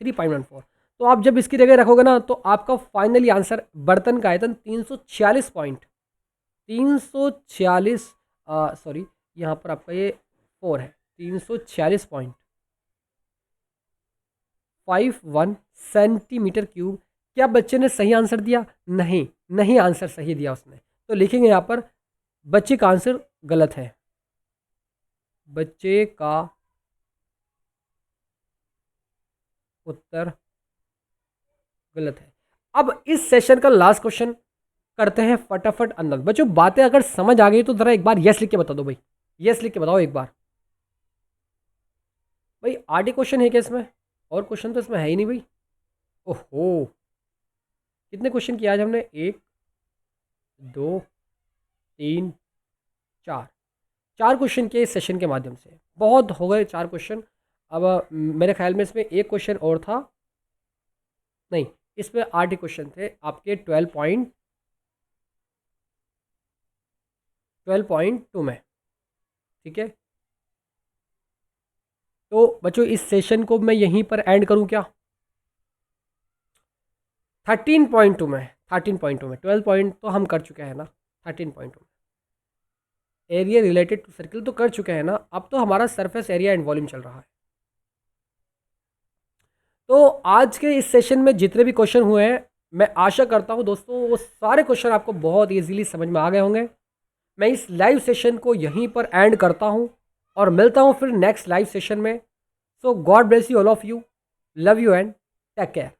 3.14, तो आप जब इसकी जगह रखोगे ना तो आपका फाइनली आंसर बर्तन का आयतन 346 सॉरी यहाँ पर आपका ये 4 है 346.51 सेंटीमीटर क्यूब। क्या बच्चे ने सही आंसर दिया? नहीं, नहीं आंसर सही दिया उसने, तो लिखेंगे यहाँ पर बच्चे का आंसर गलत है, बच्चे का उत्तर गलत है। अब इस सेशन का लास्ट क्वेश्चन करते हैं फटाफट अंदर। बच्चों बातें अगर समझ आ गई तो जरा एक बार यस लिख के बता दो भाई, यस लिख के बताओ एक बार भाई। 8 ही क्वेश्चन है क्या इसमें? और क्वेश्चन तो इसमें है ही नहीं भाई। ओहो, कितने क्वेश्चन किया आज हमने? 1 2 3 4 क्वेश्चन किए इस सेशन के माध्यम से, बहुत हो गए 4 क्वेश्चन। अब मेरे ख्याल में इसमें एक क्वेश्चन और था, नहीं इसमें 8 ही क्वेश्चन थे आपके 12.2 में, ठीक है। तो बच्चों इस सेशन को मैं यहीं पर एंड करूं क्या? 13.2 में 12 पॉइंट तो हम कर चुके हैं ना, 13.2 में एरिया रिलेटेड टू सर्किल तो कर चुके हैं ना। अब तो हमारा सरफेस एरिया एंड वॉल्यूम चल रहा है। तो आज के इस सेशन में जितने भी क्वेश्चन हुए हैं, मैं आशा करता हूं दोस्तों वो सारे क्वेश्चन आपको बहुत ईजीली समझ में आ गए होंगे। मैं इस लाइव सेशन को यहीं पर एंड करता हूं और मिलता हूं फिर नेक्स्ट लाइव सेशन में। So God bless you all of you, love you and take care.